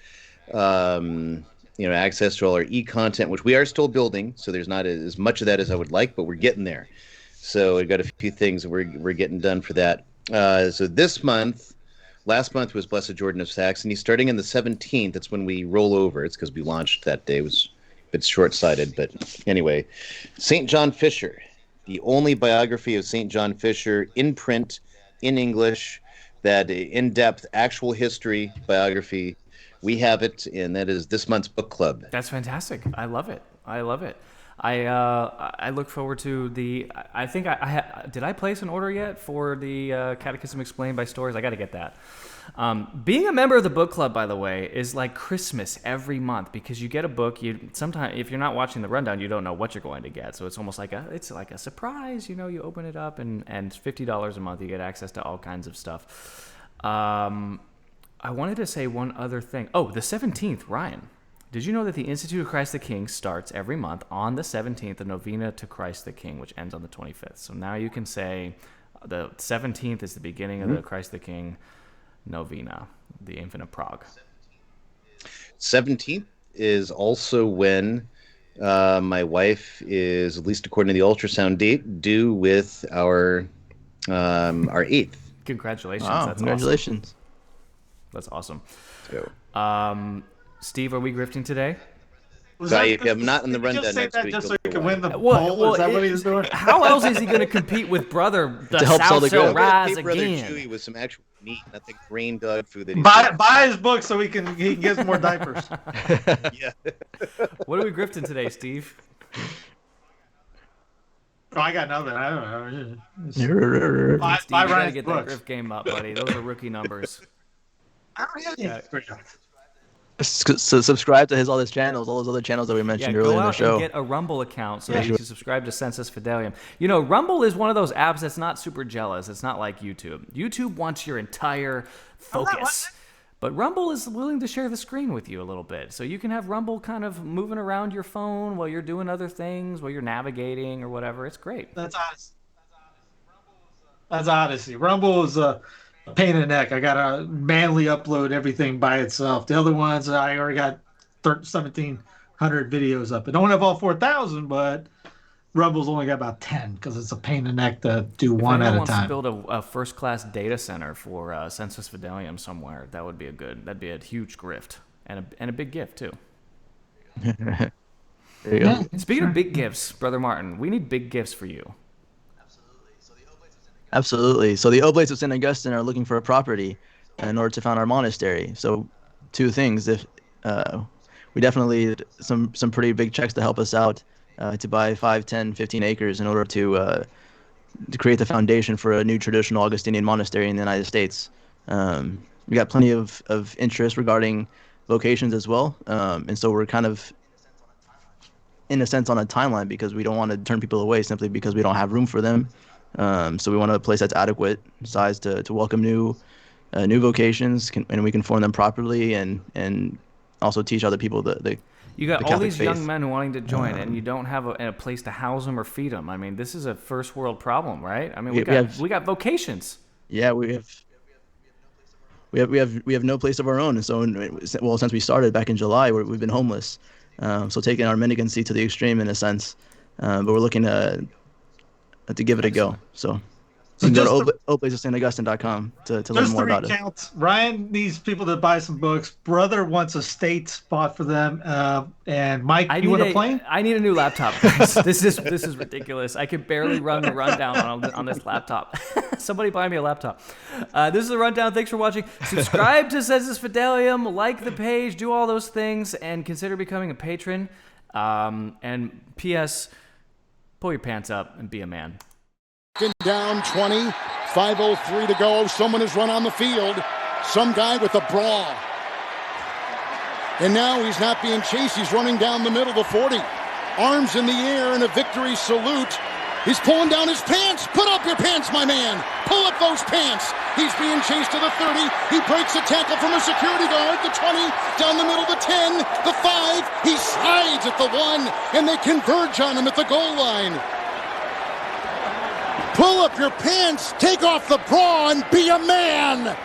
S5: access to all our e-content, which we are still building. So there's not as much of that as I would like, but we're getting there. So we've got a few things that we're getting done for that. So this month, last month was Blessed Jordan of Saxony. Starting on the 17th, that's when we roll over. It's because we launched that day. It was a bit short-sighted, but anyway. St. John Fisher, the only biography of St. John Fisher in print, in English, that in-depth actual history biography. We have it, and that is this month's book club.
S1: That's fantastic. I love it. I look forward to the. I think did I place an order yet for the Catechism Explained by Stories? I got to get that. Being a member of the book club, by the way, is like Christmas every month because you get a book. Sometimes if you're not watching the rundown, you don't know what you're going to get. So it's almost like a surprise. You open it up and $50 a month, you get access to all kinds of stuff. I wanted to say one other thing. Oh, the 17th, Ryan. Did you know that the Institute of Christ the King starts every month on the 17th, a novena to Christ the King, which ends on the 25th. So now you can say the 17th is the beginning of the Christ the King novena, the Infant of Prague.
S5: 17th is also when my wife is, at least according to the ultrasound date, due with our 8th.
S1: Congratulations.
S3: Wow, congratulations.
S1: Awesome. That's awesome.
S5: So.
S1: Steve, are we grifting today?
S5: I'm not in the rundown
S4: just say
S5: next
S4: that
S5: week.
S4: just so you can win the poll? Is that what he's doing?
S1: How else is he going to compete with brother? The
S3: to help
S1: South
S3: sell the
S1: shall
S3: good.
S1: rise
S5: Brother
S1: again.
S5: Chewy with some actual meat, not the grain dog food that he's
S4: buy his book so he can get more diapers.
S5: Yeah.
S1: What are we grifting today, Steve?
S4: Oh, I got nothing. I don't know.
S1: Steve, you gotta get
S4: books.
S1: that grift game up, buddy. Those are rookie numbers.
S4: I don't have any.
S3: So subscribe to all his channels, all those other channels that we mentioned earlier in the show.
S1: And get a Rumble account so that you can subscribe to Census Fidelium. Rumble is one of those apps that's not super jealous. It's not like YouTube. YouTube wants your entire focus. But Rumble is willing to share the screen with you a little bit. So you can have Rumble kind of moving around your phone while you're doing other things, while you're navigating or whatever. It's great.
S4: That's honest. That's Odyssey. Rumble is a pain in the neck. I gotta manually upload everything by itself. The other ones, I already got 1,700 videos up. I don't have all 4,000, but Rumble's only got about 10 because it's a pain in the neck to do one at a
S1: wants
S4: time.
S1: to build a first-class data center for Census Fidelium somewhere, that'd be a huge grift and a big gift too.
S3: There you go.
S1: Speaking of big gifts, Brother Martin, we need big gifts for you.
S3: Absolutely. So the Oblates of St. Augustine are looking for a property in order to found our monastery. So two things. If we definitely need some pretty big checks to help us out to buy 5, 10, 15 acres in order to create the foundation for a new traditional Augustinian monastery in the United States. We got plenty of interest regarding locations as well. And so we're kind of, in a sense, on a timeline because we don't want to turn people away simply because we don't have room for them. So we want a place that's adequate size to welcome new vocations, and we can form them properly and also teach other people the
S1: You got all
S3: Catholic
S1: these
S3: faith.
S1: young men wanting to join, and you don't have a place to house them or feed them. I mean, this is a first world problem, right? I mean, we got vocations.
S3: Yeah, we have no place of our own. And so, well, since we started back in July, we've been homeless. So taking our mendicancy to the extreme in a sense, but we're looking to give it a go. So you can go to oblatesofstaugustine.com to learn more about it.
S4: Ryan needs people to buy some books. Brother wants a state bought for them. And Mike, you want a plane?
S1: I need a new laptop, guys. This is ridiculous. I can barely run the rundown on this laptop. Somebody buy me a laptop. This is the rundown. Thanks for watching. Subscribe to Census Fidelium, like the page, do all those things, and consider becoming a patron. And P.S. Pull your pants up and be a man.
S2: Down 20, 5:03 to go. Someone has run on the field. Some guy with a bra. And now he's not being chased. He's running down the middle, the 40. Arms in the air in a victory salute. He's pulling down his pants. Put up your pants, my man. Pull up those pants. He's being chased to the 30. He breaks a tackle from a security guard. The 20, down the middle, the 10, the 5. He slides at the 1, and they converge on him at the goal line. Pull up your pants, take off the bra, and be a man.